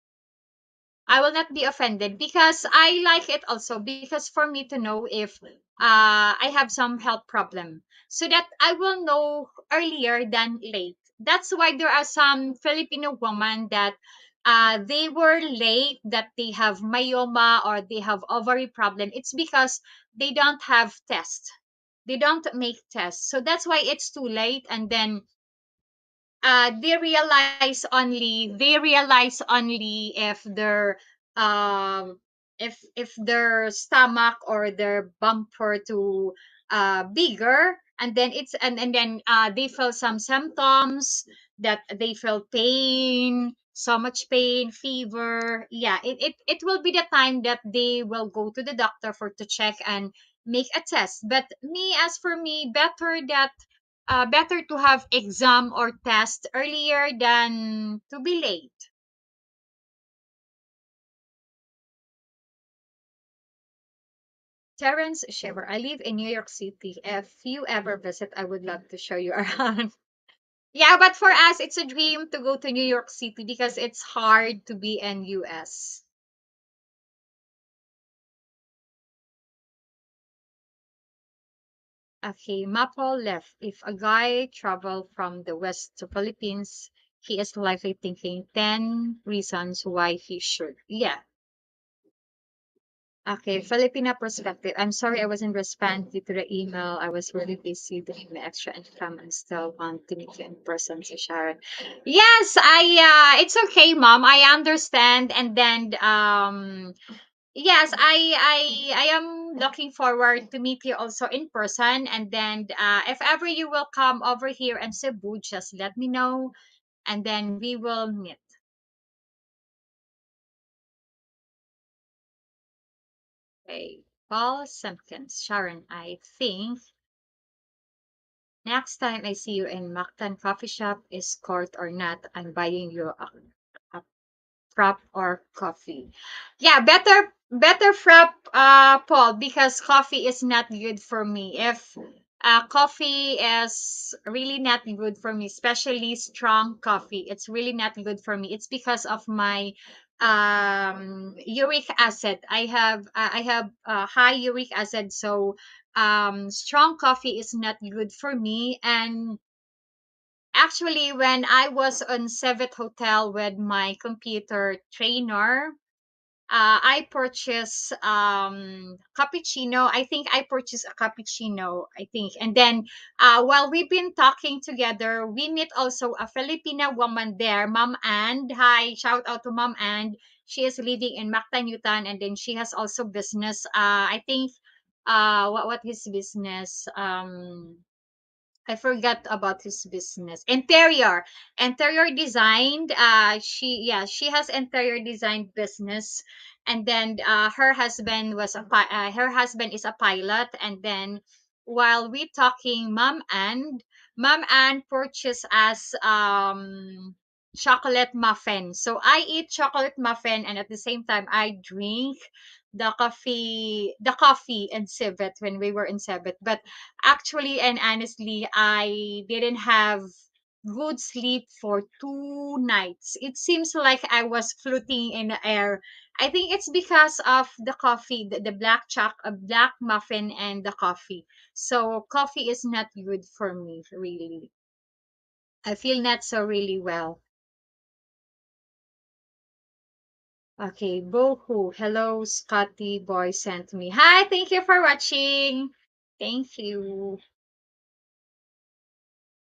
I will not be offended because I like it also, because for me to know if I have some health problem, so that I will know earlier than late. That's why there are some Filipino women that they were late, that they have myoma or they have ovary problem. It's because they don't have tests. They don't make tests. So that's why it's too late. And then they realize only if their stomach or their bumper to bigger, and then they feel some symptoms, that they feel pain, so much pain, fever. Yeah, it will be the time that they will go to the doctor for to check and make a test. But me, as for me, better to have exam or test earlier than to be late. Terrence Shiver, I live in New York City. If you ever visit, I would love to show you around. Yeah, but for us, it's a dream to go to New York City because it's hard to be in US. Okay, Mapo left. If a guy travel from the West to Philippines, he is likely thinking 10 reasons why he should. Yeah. Okay, Filipina perspective. I'm sorry I wasn't responding to the email. I was really busy doing my extra income and still want to meet you in person, so Sharon. Yes, it's okay, mom. I understand. And then yes, I am looking forward to meet you also in person. And then if ever you will come over here in Cebu, just let me know, and then we will meet. Okay. Paul Simpkins, Sharon, I think next time I see you in Mactan coffee shop, is court or not, I'm buying you a frap or coffee. Yeah, better frap, Paul, because coffee is not good for me. If coffee is really not good for me, especially strong coffee, it's really not good for me. It's because of my uric acid. I have high uric acid, so strong coffee is not good for me. And actually, when I was on Sevet Hotel with my computer trainer, I purchased cappuccino. I think I purchased a cappuccino, I think. And then while we've been talking together, we meet also a Filipina woman there, Mom and hi, shout out to Mom and she is living in Mactan, and then she has also business. I think what his business? I forgot about his business. Interior designed. She has interior design business, and then her husband is a pilot, and then while we talking, Mom and purchased us chocolate muffin. So I eat chocolate muffin, and at the same time I drink the coffee and civet when we were in civet. But actually and honestly, I didn't have good sleep for 2 nights. It seems like I was floating in the air. I think it's because of the coffee, the black muffin and the coffee. So coffee is not good for me, really. I feel not so really well. Okay, Bohu. Hello, Scotty Boy sent me. Hi, thank you for watching. Thank you.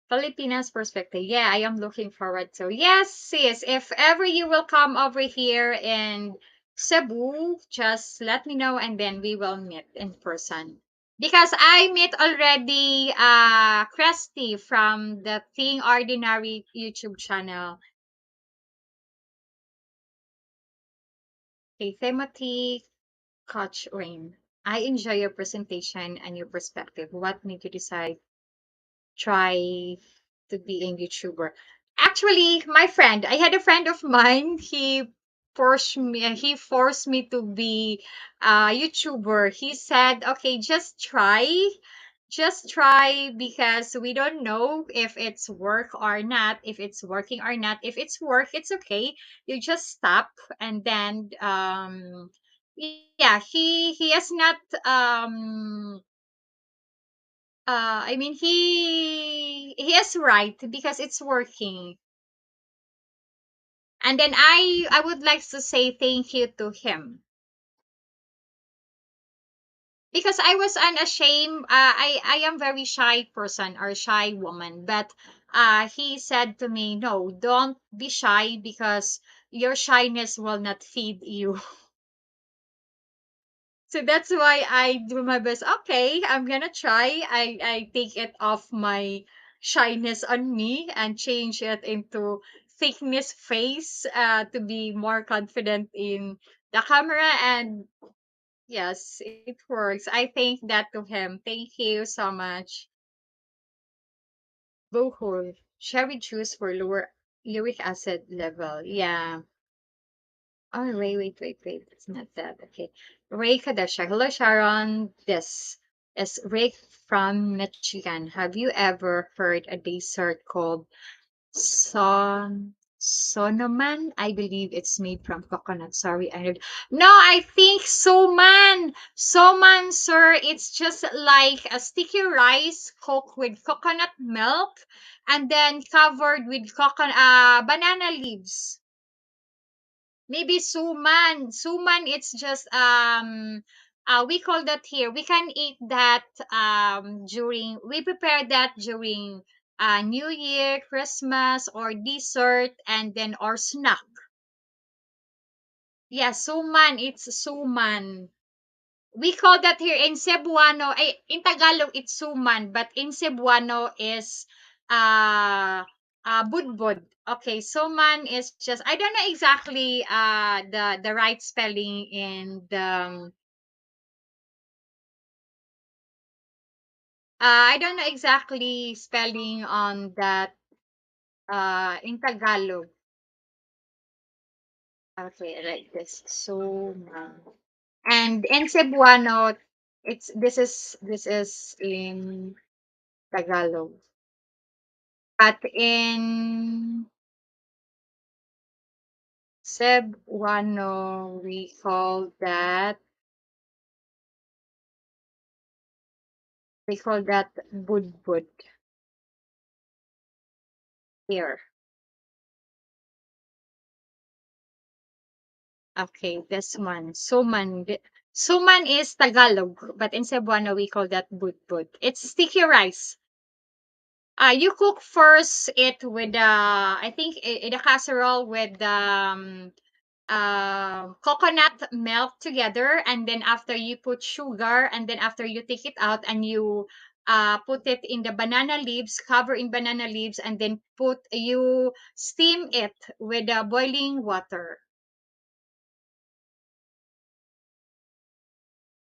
Filipinas perspective. Yeah, I am looking forward to. Yes, sis. If ever you will come over here in Cebu, just let me know and then we will meet in person. Because I met already Cresty from the Thing Ordinary YouTube channel. Okay, Timothy Koch Rain. I enjoy your presentation and your perspective. What made you decide try to be a YouTuber? Actually, my friend, I had a friend of mine. He forced me to be a YouTuber. He said, "Okay, just try because we don't know if it's work or not, if it's working or not. If it's work, it's okay. You just stop and then yeah, he has not I mean he is right because it's working. And then I would like to say thank you to him because I was unashamed. I am very shy person or shy woman, but he said to me, "No, don't be shy because your shyness will not feed you." So that's why I do my best. Okay, I'm gonna try. I take it off my shyness on me and change it into thickness face to be more confident in the camera. And yes, it works. I thank that to him. Thank you so much. Bohol. Cherry juice for lower uric acid level. Yeah. Oh, wait. It's not that. Okay. Ray Kadesha. Hello, Sharon. This is Rick from Michigan. Have you ever heard a dessert called Sonoman? I believe it's made from coconut. Sorry, I heard. No, I think Soman. Soman, sir. It's just like a sticky rice cooked with coconut milk and then covered with banana leaves. Maybe suman. Suman, it's just we call that here. We can eat that during we prepare that during New Year, Christmas, or dessert, and then or snack. Yeah, suman, it's suman. We call that here in Cebuano. In Tagalog it's suman, but in Cebuano is uh budbud. Okay, suman is just I don't know exactly the right spelling in the I don't know exactly spelling on that in Tagalog. Okay, like this. Suman. And in Cebuano it's this is in Tagalog. But in Cebuano, we call that budbud here. Okay, this one. Suman. Suman is Tagalog, but in Cebuano we call that budbud. It's sticky rice. You cook first it with I think in a casserole with coconut milk together, and then after you put sugar, and then after you take it out and you put it in the banana leaves, cover in banana leaves, and then put you steam it with boiling water.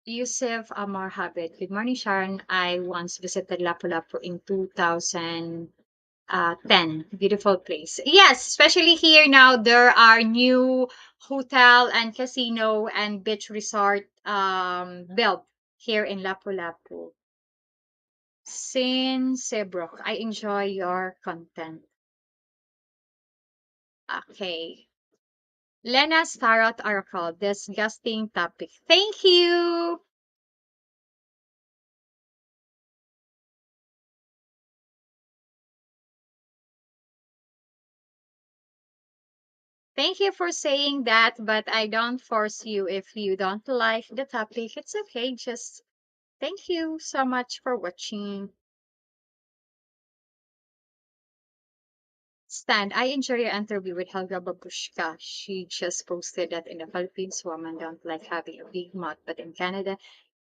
Yusuf Amar Habib. Good morning, Sharon. I once visited Lapu-Lapu in 2010. Beautiful place. Yes, especially here now, there are new hotel and casino and beach resort built here in Lapu-Lapu. Sin Sebrok, I enjoy your content. Okay. Lena's Tarot Oracle, disgusting topic. Thank you. Thank you for saying that, but I don't force you if you don't like the topic. It's okay. Just thank you so much for watching. Stan, I enjoy your interview with Helga Babushka. She just posted that in the Philippines, women don't like having a big mouth, but in Canada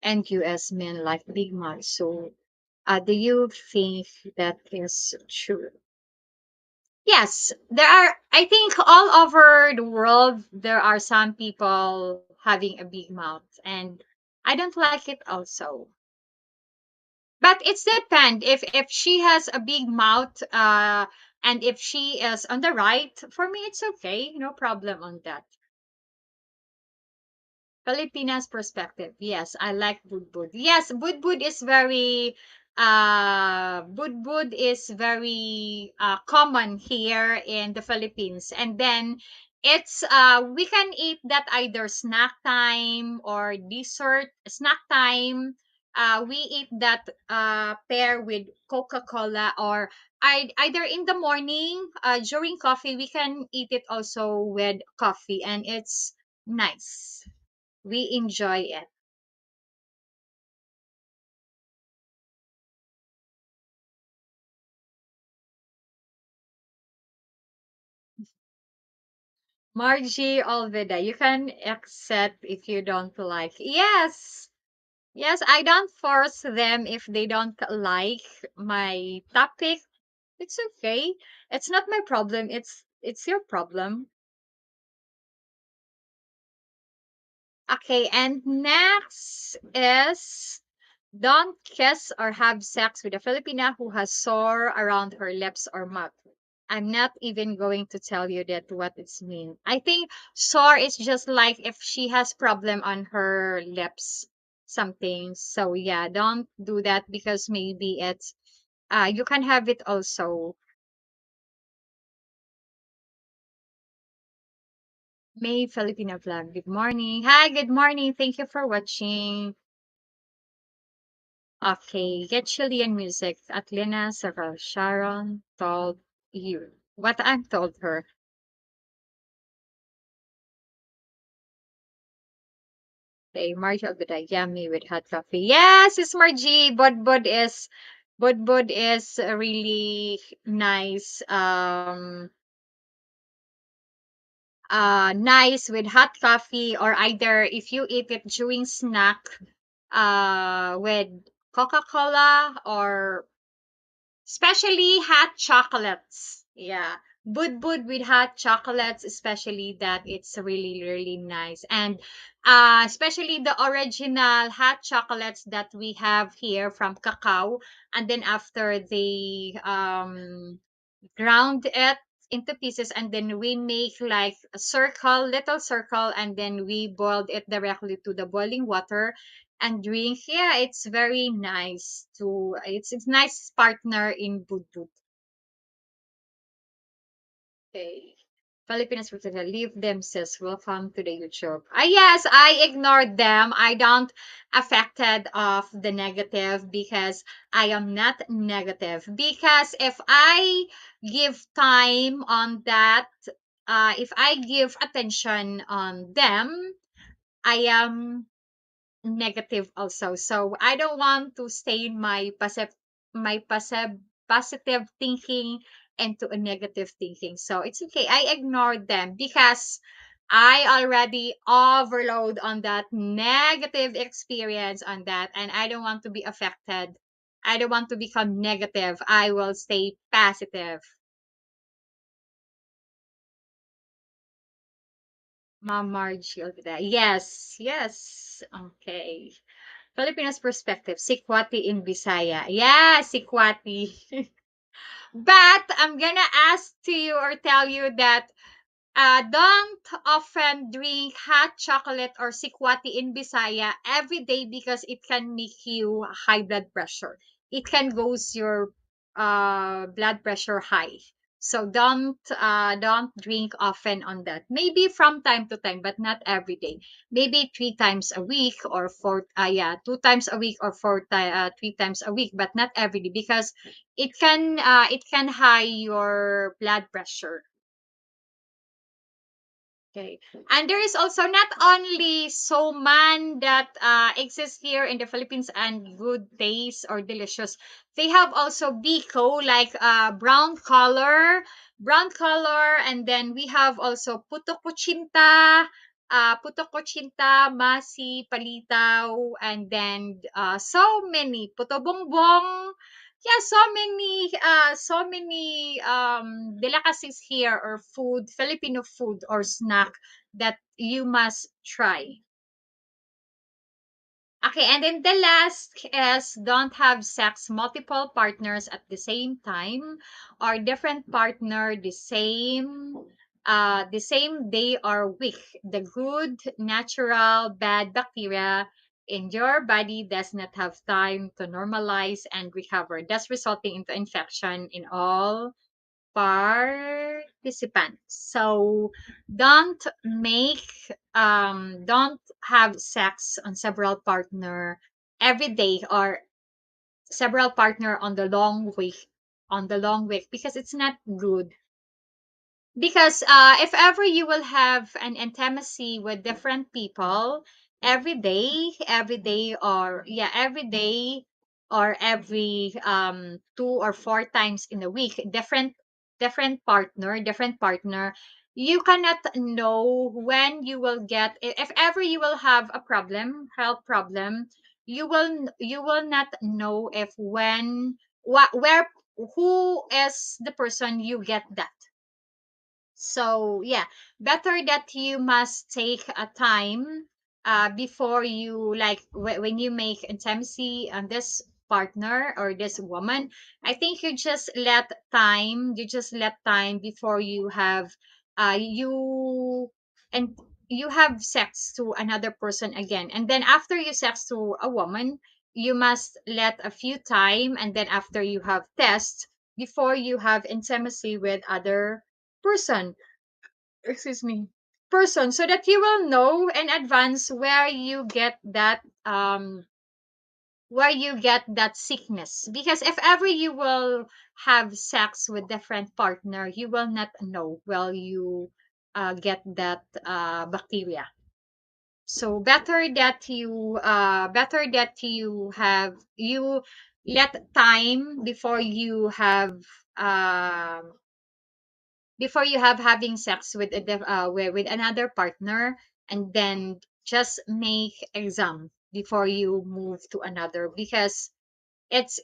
and US, men like big mouths. So, do you think that is true? Yes, there are. I think all over the world, there are some people having a big mouth, and I don't like it also. But it's depend if she has a big mouth, and if she is on the right, for me it's okay, no problem on that. Filipinas perspective. Yes, I like budbud. Yes, budbud is very common here in the Philippines. And then it's we can eat that either snack time or dessert snack time. We eat that pair with Coca-Cola, or either in the morning during coffee we can eat it also with coffee, and it's nice. We enjoy it. Margie Olveda, you can accept if you don't like. Yes. Yes, I don't force them if they don't like my topic. It's okay. It's not my problem. It's your problem. Okay, and next is don't kiss or have sex with a Filipina who has sore around her lips or mouth. I'm not even going to tell you that what it's mean. I think sore is just like if she has problem on her lips, something. So yeah, don't do that because maybe it's you can have it also. May Filipina vlog. Good morning. Hi, good morning. Thank you for watching. Okay, get Chilean music. Atlina Sarah Sharon told you what I told her. Okay, Margie of the day, yummy with hot coffee. Yes, it's Margie. Bod is a really nice. Nice with hot coffee, or either if you eat it during snack, with Coca-Cola, or especially hot chocolates. Yeah. Bud with hot chocolates, especially that it's really, really nice. And especially the original hot chocolates that we have here from cacao. And then after they ground it into pieces, and then we make like a circle, little circle, and then we boiled it directly to the boiling water and drink. Yeah, it's very nice to it's nice partner in budbud. Okay. Filipinos will leave them, sis. Welcome to the YouTube. Yes, I ignored them. I don't affected of the negative because I am not negative. Because if I give time on that, if I give attention on them, I am negative also. So I don't want to stay in my positive thinking into a negative thinking. So it's okay. I ignored them because I already overload on that negative experience on that, and I don't want to be affected. I don't want to become negative. I will stay positive. Mom Margie over there. Yes, yes. Okay. Filipinos perspective, Sikwati in Bisaya. Yeah, Sikwati. But I'm gonna ask to you or tell you that don't often drink hot chocolate or sikwati in Bisaya every day because it can make you high blood pressure. It can goes your blood pressure high. So don't drink often on that. Maybe from time to time, but not every day. Maybe 3 times a week or 2 times a week or 3 times a week, but not every day because it can high your blood pressure. Okay. And there is also not only soman that exists here in the Philippines and good taste or delicious. They have also biko like brown color, and then we have also puto kuchinta, masi, palitaw, and then so many puto bongbong. Yeah, so many delicacies here or food, Filipino food or snack that you must try. Okay, and then the last is don't have sex multiple partners at the same time or different partner the same day or week. The good, natural, bad bacteria in your body does not have time to normalize and recover, thus resulting into infection in all participants. So make don't have sex on several partner every day or several partner on the long week because it's not good. Because if ever you will have an intimacy with different people every day or every 2 or 4 times in a week, different partner, you cannot know when you will get if ever you will have a health problem. You will not know if when what where who is the person you get that. So yeah, better that you must take a time before you like when you make intimacy on this partner or this woman. I think you just let time before you and you have sex to another person again, and then after you sex to a woman, you must let a few time, and then after you have test before you have intimacy with other person excuse me person, so that you will know in advance where you get that sickness. Because if ever you will have sex with different partner, you will not know well you get that bacteria. So better that you let time um before you have having sex with with another partner, and then just make exam before you move to another. Because it's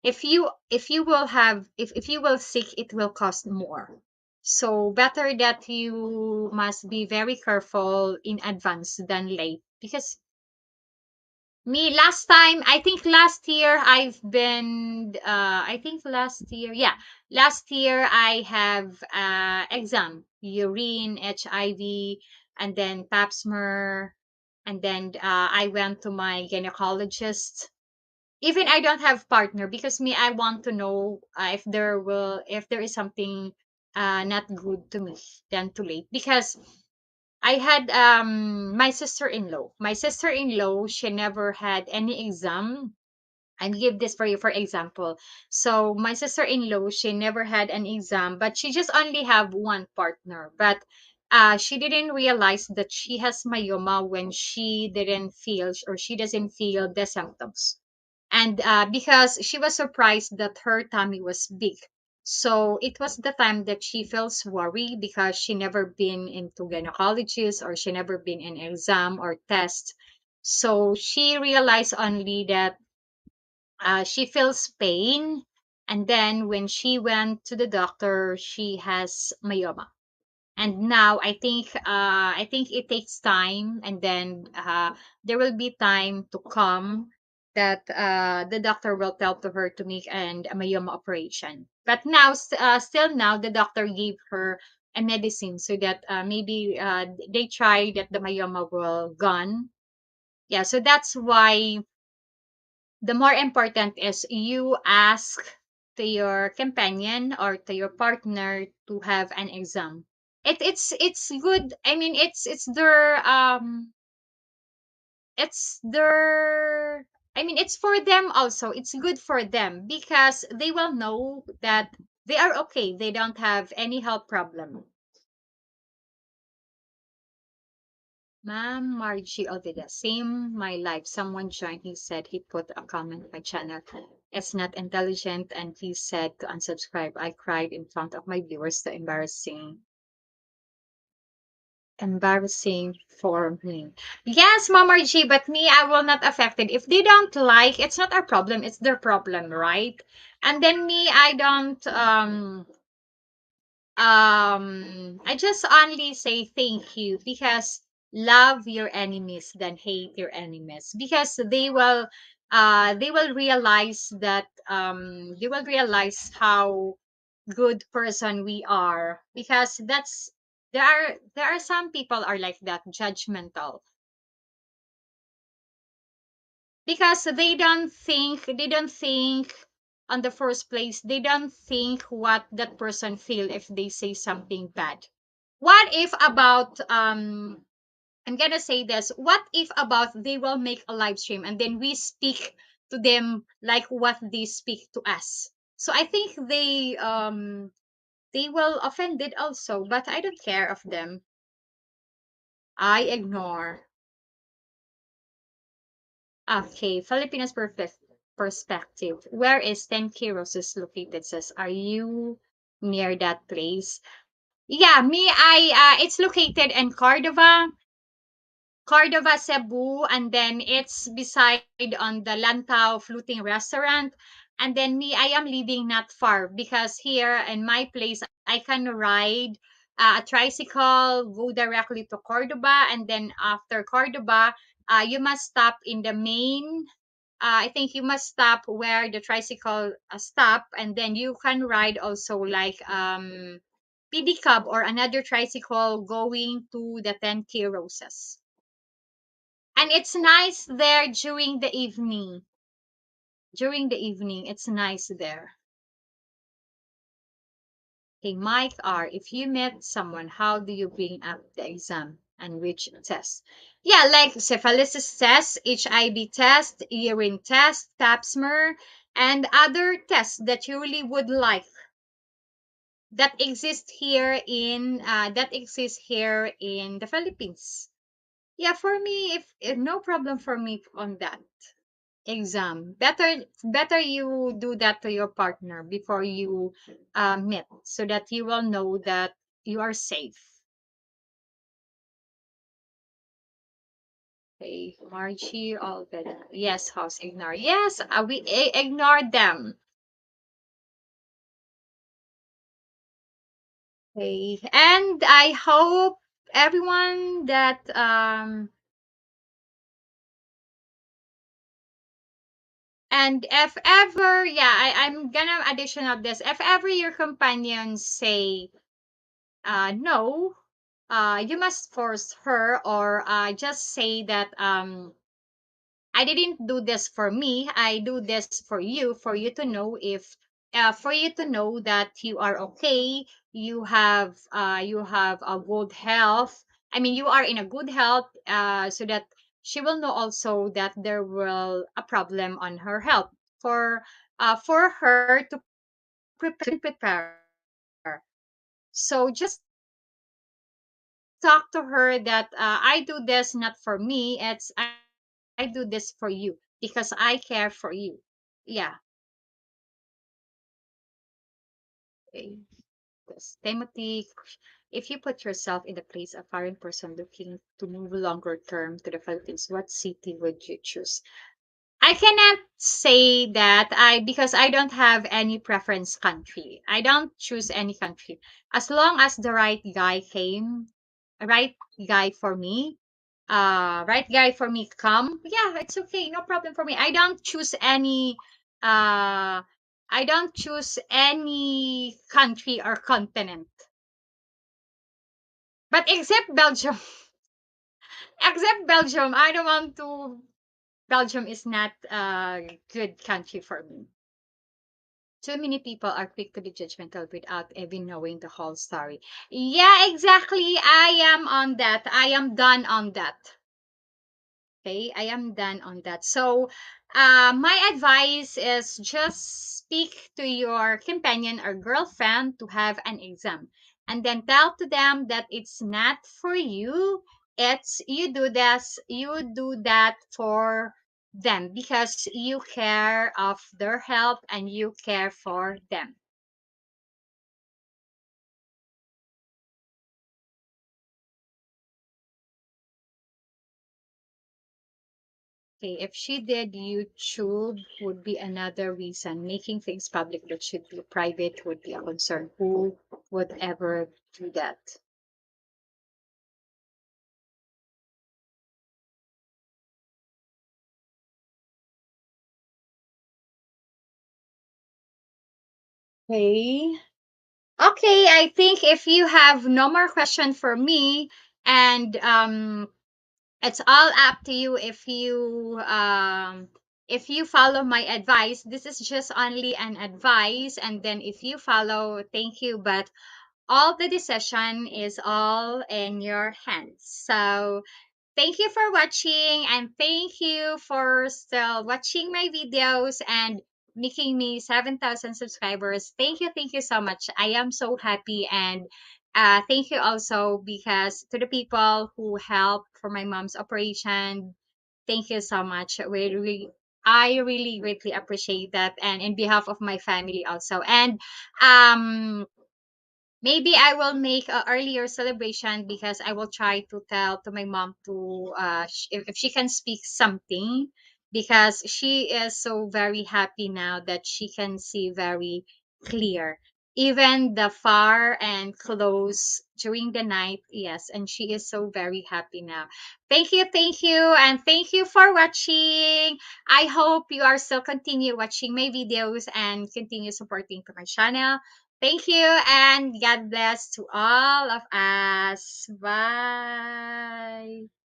if you will sick, it will cost more. So better that you must be very careful in advance than late. Because me last time, I think last year last year I have exam, urine, HIV, and then pap smear, and then I went to my gynecologist. Even I don't have partner, because me I want to know if there is something not good to me than too late, because I had my sister-in-law. My sister-in-law, she never had any exam. I give this for you for example. So my sister-in-law, she never had an exam, but she just only have one partner. But she didn't realize that she has myoma when she didn't feel, or she doesn't feel the symptoms. And because she was surprised that her tummy was big. So it was the time that she feels worried because she never been into gynecologist, or she never been in exam or test. So she realized only that she feels pain, and then when she went to the doctor, she has myoma. And now I think it takes time, and then there will be time to come that the doctor will tell to her to make an a myoma operation. But now still now the doctor gave her a medicine so that maybe they try that the myoma will gone. Yeah, so that's why the more important is you ask to your companion or to your partner to have an exam. It's good. I mean, it's their I mean, it's for them also. It's good for them because they will know that they are okay. They don't have any health problem. Ma'am Margie Ovida, same my life. Someone joined. He said he put a comment my channel. It's not intelligent, and he said to unsubscribe. I cried in front of my viewers. The embarrassing for me. Yes, Ma'am Margie, but me, I will not affect it. If they don't like, it's not our problem. It's their problem, right? And then me, I don't I just only say thank you because love your enemies than hate your enemies, because they will realize that they will realize how good person we are, because there are some people are like that, judgmental, because they don't think on the first place, they don't think what that person feel if they say something bad. What if about I'm gonna say this, what if about they will make a live stream and then we speak to them like what they speak to us? So I think they will offended also, but I don't care of them. I ignore. Okay, Filipinos perfect perspective. Where is 10K Roses located? Says, are you near that place? Yeah, me, it's located in Cordova, Cebu, and then it's beside on the Lantau Fluting Restaurant. And then me, I am living not far because here in my place, I can ride a tricycle, go directly to Cordoba, and then after Cordoba, you must stop in the main. I think you must stop where the tricycle stop, and then you can ride also like PD cab or another tricycle going to the 10K Roses. And it's nice there during the evening. During the evening, it's nice there. Hey, Mike R, if you met someone, how do you bring up the exam and which test? Yeah, like syphilis test, HIV test, urine test, pap smear, and other tests that you really would like that exist here in the Philippines. Yeah, for me, if no problem for me on that. Exam, better you do that to your partner before you meet, so that you will know that you are safe. Okay, Margie, all better. Yes, house ignore. Yes, we ignore them. Okay, and I hope everyone that and if ever, yeah, I'm gonna addition of this, if ever your companions say no, you must force her, or just say that I didn't do this for me. I do this for you to know if for you to know that you are okay, you have a good health. I mean, you are in a good health, so that she will know also that there will a problem on her health for her to prepare. So just talk to her that I do this not for me. It's I do this for you because I care for you. Yeah. Okay. Yes. Timothy, if you put yourself in the place of foreign person looking to move longer term to the Philippines, what city would you choose? I cannot say that I because I don't have any preference country. I don't choose any country. As long as the right guy for me, right guy for me come, yeah, it's okay, no problem for me. Uh I don't choose any country or continent. But except Belgium. Except Belgium. I don't want to Belgium is not a good country for me. Too many people are quick to be judgmental without even knowing the whole story. Yeah, exactly. I am on that. I am done on that. Okay, I am done on that. So, my advice is just speak to your companion or girlfriend to have an exam, and then tell to them that it's not for you. It's you do that for them because you care of their health and you care for them. Okay, if she did, YouTube would be another reason. Making things public that should be private would be a concern. Who would ever do that? Okay. Okay, I think if you have no more question for me, and it's all up to you if you follow my advice. This is just only an advice, and then if you follow, thank you. But all the decision is all in your hands. So thank you for watching, and thank you for still watching my videos and making me 7,000 subscribers. Thank you so much. I am so happy, and thank you also because to the people who helped for my mom's operation. Thank you so much. I really greatly appreciate that, and in behalf of my family also. And um maybe I will make a earlier celebration because I will try to tell to my mom to if she can speak something because she is so very happy now that she can see very clear even the far and close during the night. Yes, and she is so very happy now. Thank you, and thank you for watching. I hope you are still continue watching my videos and continue supporting to my channel. Thank you, and God bless to all of us. Bye.